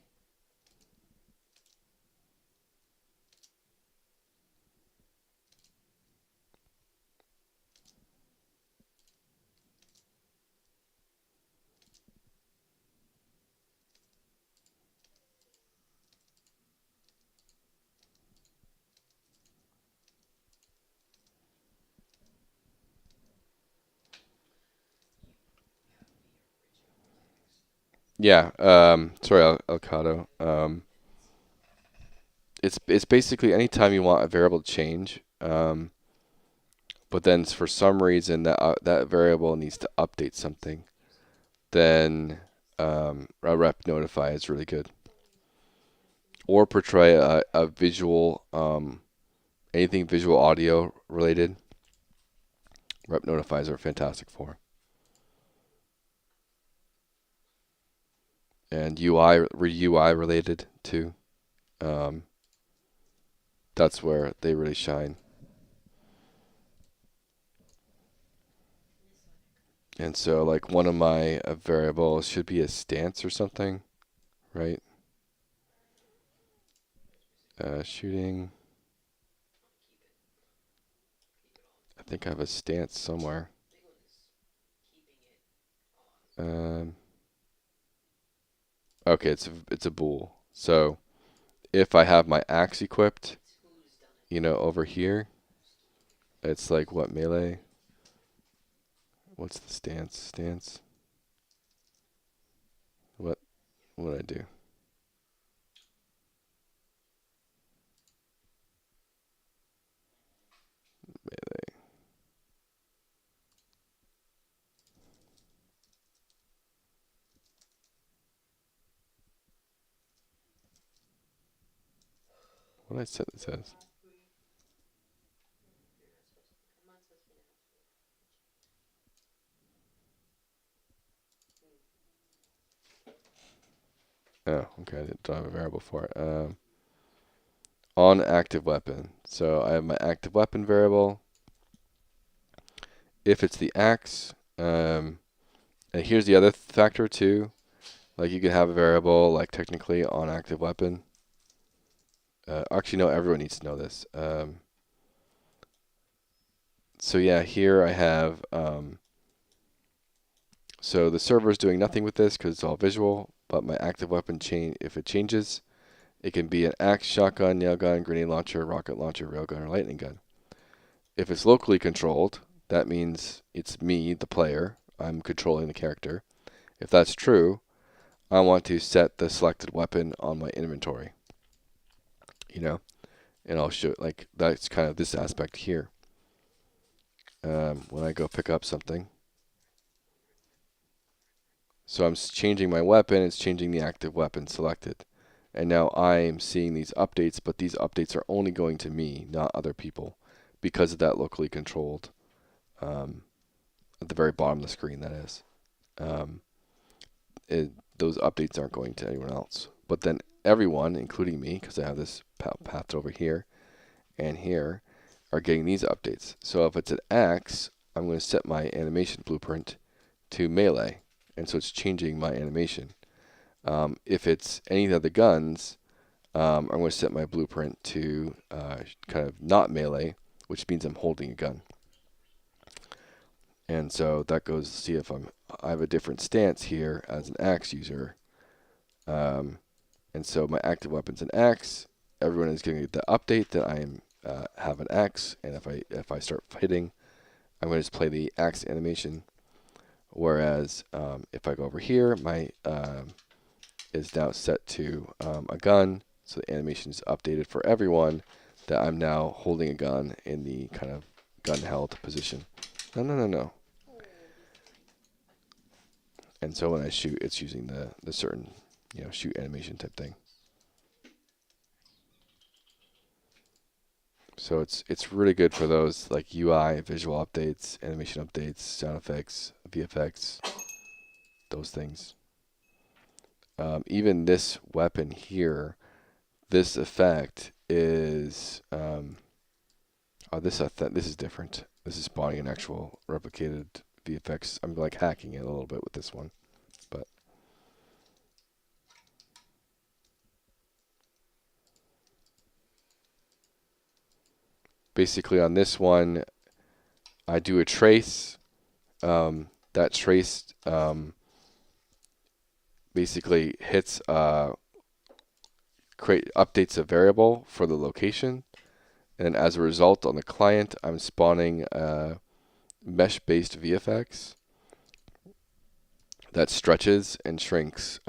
Speaker 1: Yeah. Sorry, Elcado. It's basically anytime you want a variable to change, but then for some reason that variable needs to update something, then a rep notify is really good. Or portray a visual, anything visual audio related. Rep notifies are fantastic for. And UI related too. Um, that's where they really shine. And so like one of my variables should be a stance or something, right? Shooting. I think I have a stance somewhere. Um, okay, it's a bool. So if I have my axe equipped, over here, it's like what melee? What's the stance? Stance. What would I do? Melee. What did I set this as? Oh, okay. I don't have a variable for it. On active weapon. So I have my active weapon variable. If it's the axe, and here's the other factor too. Like you can have a variable like technically on active weapon. Actually, no, everyone needs to know this. So yeah, here I have. So the server is doing nothing with this because it's all visual. But my active weapon chain, if it changes, it can be an axe, shotgun, nail gun, grenade launcher, rocket launcher, railgun, or lightning gun. If it's locally controlled, that means it's me, the player. I'm controlling the character. If that's true, I want to set the selected weapon on my inventory. You know, and I'll show like that's kind of this aspect here. When I go pick up something, so I'm changing my weapon. It's changing the active weapon selected, and now I'm seeing these updates. But these updates are only going to me, not other people, because of that locally controlled. At the very bottom of the screen, that is. Um, those updates aren't going to anyone else. But then everyone, including me, because I have this path over here and here, are getting these updates. So if it's an axe, I'm going to set my animation blueprint to melee, and so it's changing my animation. If it's any of the guns, I'm going to set my blueprint to kind of not melee, which means I'm holding a gun. And so that goes to see if I have a different stance here as an axe user. And so my active weapon's an axe. Everyone is going to get the update that I have an axe, and if I start hitting, I'm going to just play the axe animation. Whereas if I go over here, my is now set to a gun, so the animation is updated for everyone that I'm now holding a gun in the kind of gun held position. No. And so when I shoot, it's using the certain, shoot animation type thing. So it's really good for those like UI, visual updates, animation updates, sound effects, VFX, those things. Even this weapon here, this effect is this is different. This is spawning an actual replicated VFX. I'm like hacking it a little bit with this one, but basically on this one, I do a trace. That trace basically hits updates a variable for the location, and as a result on the client, I'm spawning mesh-based VFX that stretches and shrinks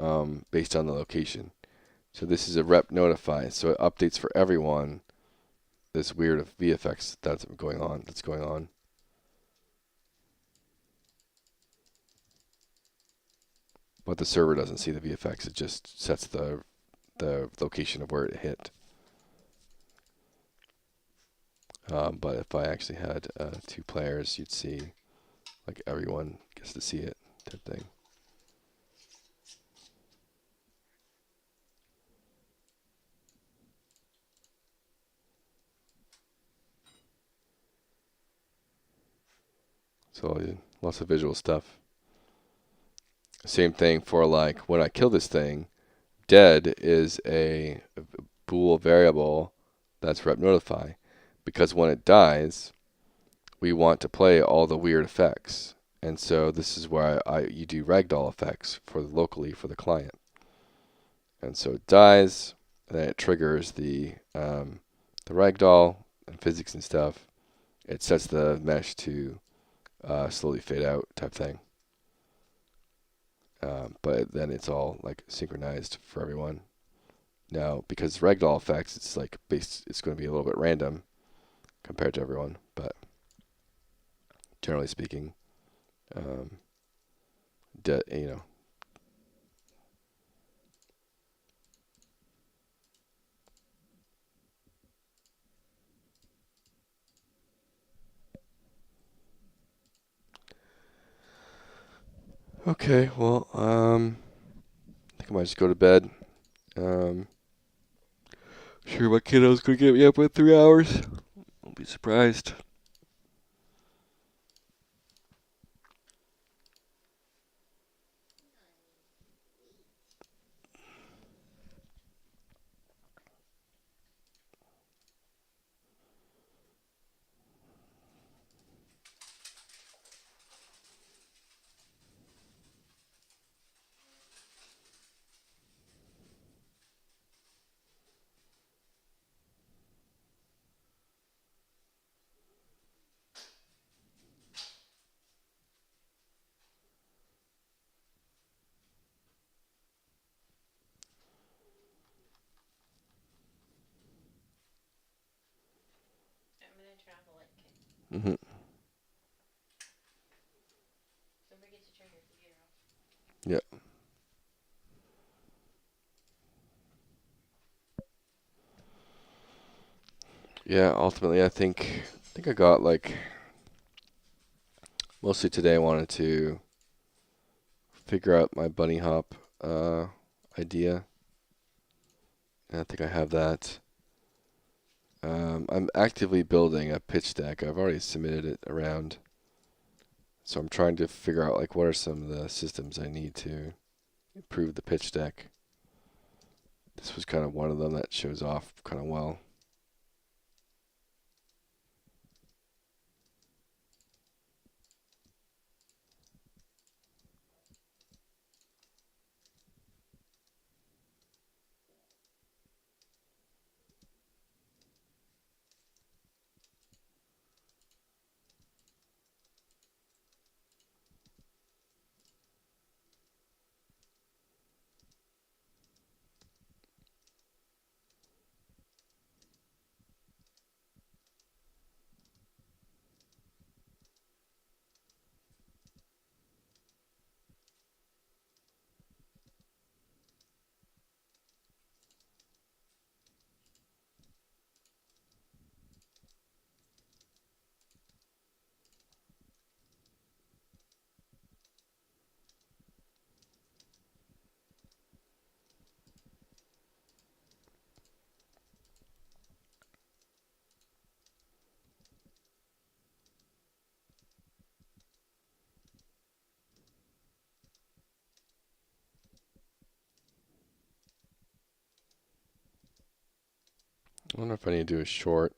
Speaker 1: based on the location. So this is a rep notify, so it updates for everyone this weird VFX that's going on. But the server doesn't see the VFX, it just sets the location of where it hit. But if I actually had 2 players, you'd see like everyone gets to see it type thing. So lots of visual stuff. Same thing for like when I kill this thing, dead is a bool variable that's rep notify, because when it dies, we want to play all the weird effects. And so this is where you do ragdoll effects locally for the client. And so it dies, and then it triggers the ragdoll and physics and stuff. It sets the mesh to slowly fade out type thing. But then it's all like synchronized for everyone. Now, because ragdoll effects, it's like it's going to be a little bit random compared to everyone, but generally speaking, um, you know. Okay, well, I think I might just go to bed. Sure, my kiddo's gonna get me up in 3 hours. Won't be surprised. Mm-hmm. Yeah. Yeah. Ultimately, I think I got like mostly today. I wanted to figure out my bunny hop idea, and I think I have that. I'm actively building a pitch deck. I've already submitted it around, so I'm trying to figure out like what are some of the systems I need to improve the pitch deck. This was kind of one of them that shows off kind of well. I wonder if I need to do a short.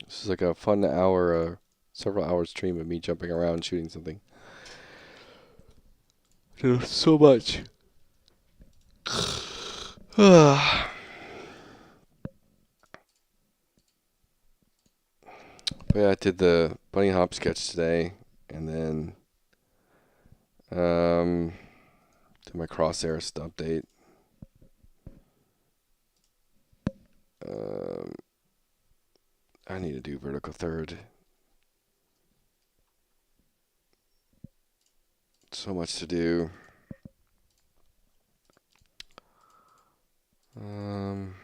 Speaker 1: This is like a fun hour, several hour stream of me jumping around shooting something. There's so much. But yeah, I did the bunny hop sketch today, and then did my crosshairs update. Um, I need to do vertical third. So much to do. Um,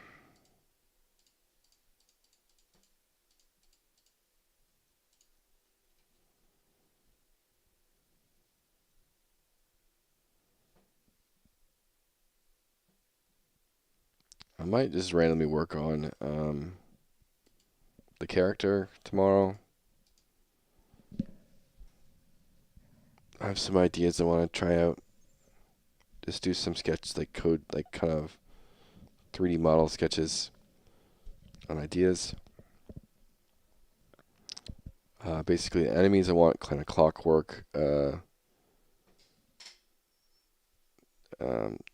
Speaker 1: I might just randomly work on the character tomorrow. I have some ideas I want to try out. Just do some sketch, like code, like kind of 3D model sketches on ideas. Basically, enemies I want kind of clockwork.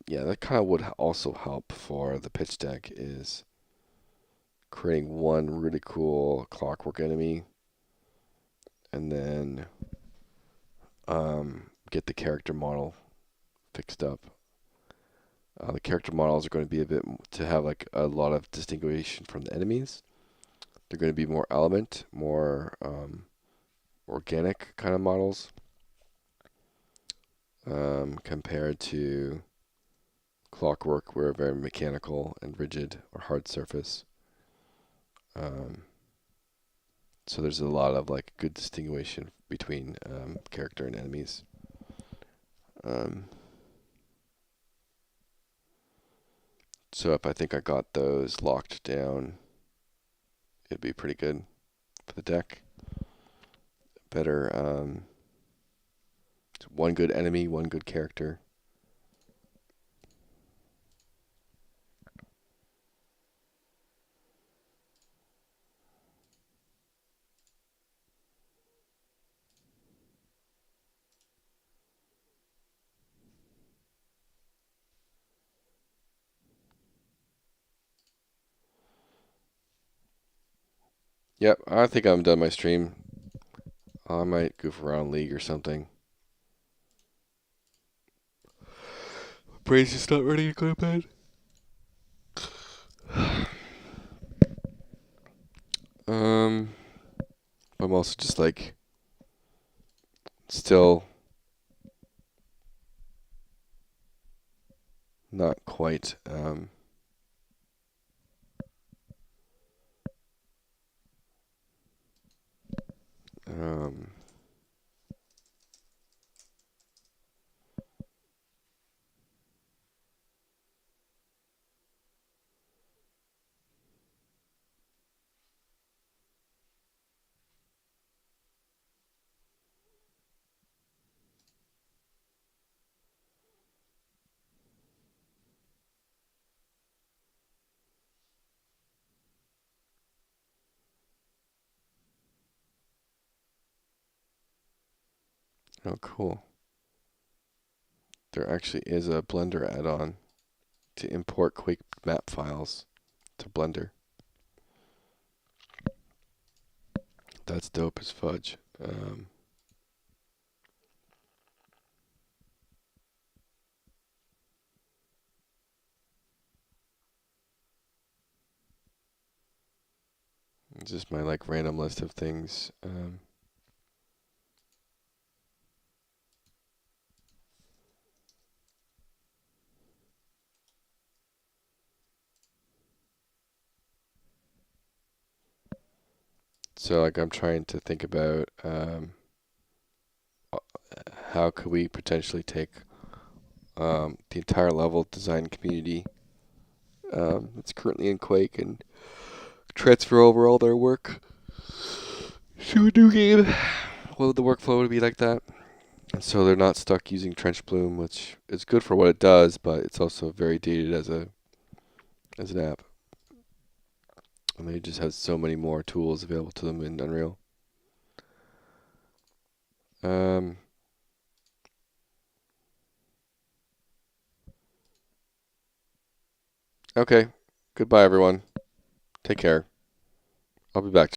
Speaker 1: Yeah, that kind of would also help for the pitch deck is creating one really cool clockwork enemy, and then get the character model fixed up. The character models are going to be a bit to have like a lot of distinguishing from the enemies. They're going to be more element, more organic kind of models compared to clockwork, where very mechanical and rigid or hard surface. So there's a lot of like good distinguishing between character and enemies. So if I think I got those locked down, it'd be pretty good for the deck. Better one good enemy, one good character. Yep, I think I'm done my stream. I might goof around League or something. Brain's just not ready to go to bed. I'm also just like still not quite oh cool. There actually is a Blender add-on to import Quake map files to Blender. That's dope as fudge. Just my like random list of things. So like I'm trying to think about how could we potentially take the entire level design community that's currently in Quake and transfer over all their work to a new game. What would the workflow would be like that? And so they're not stuck using Trench Bloom, which is good for what it does, but it's also very dated as an app. And they just have so many more tools available to them in Unreal. Okay. Goodbye, everyone. Take care. I'll be back.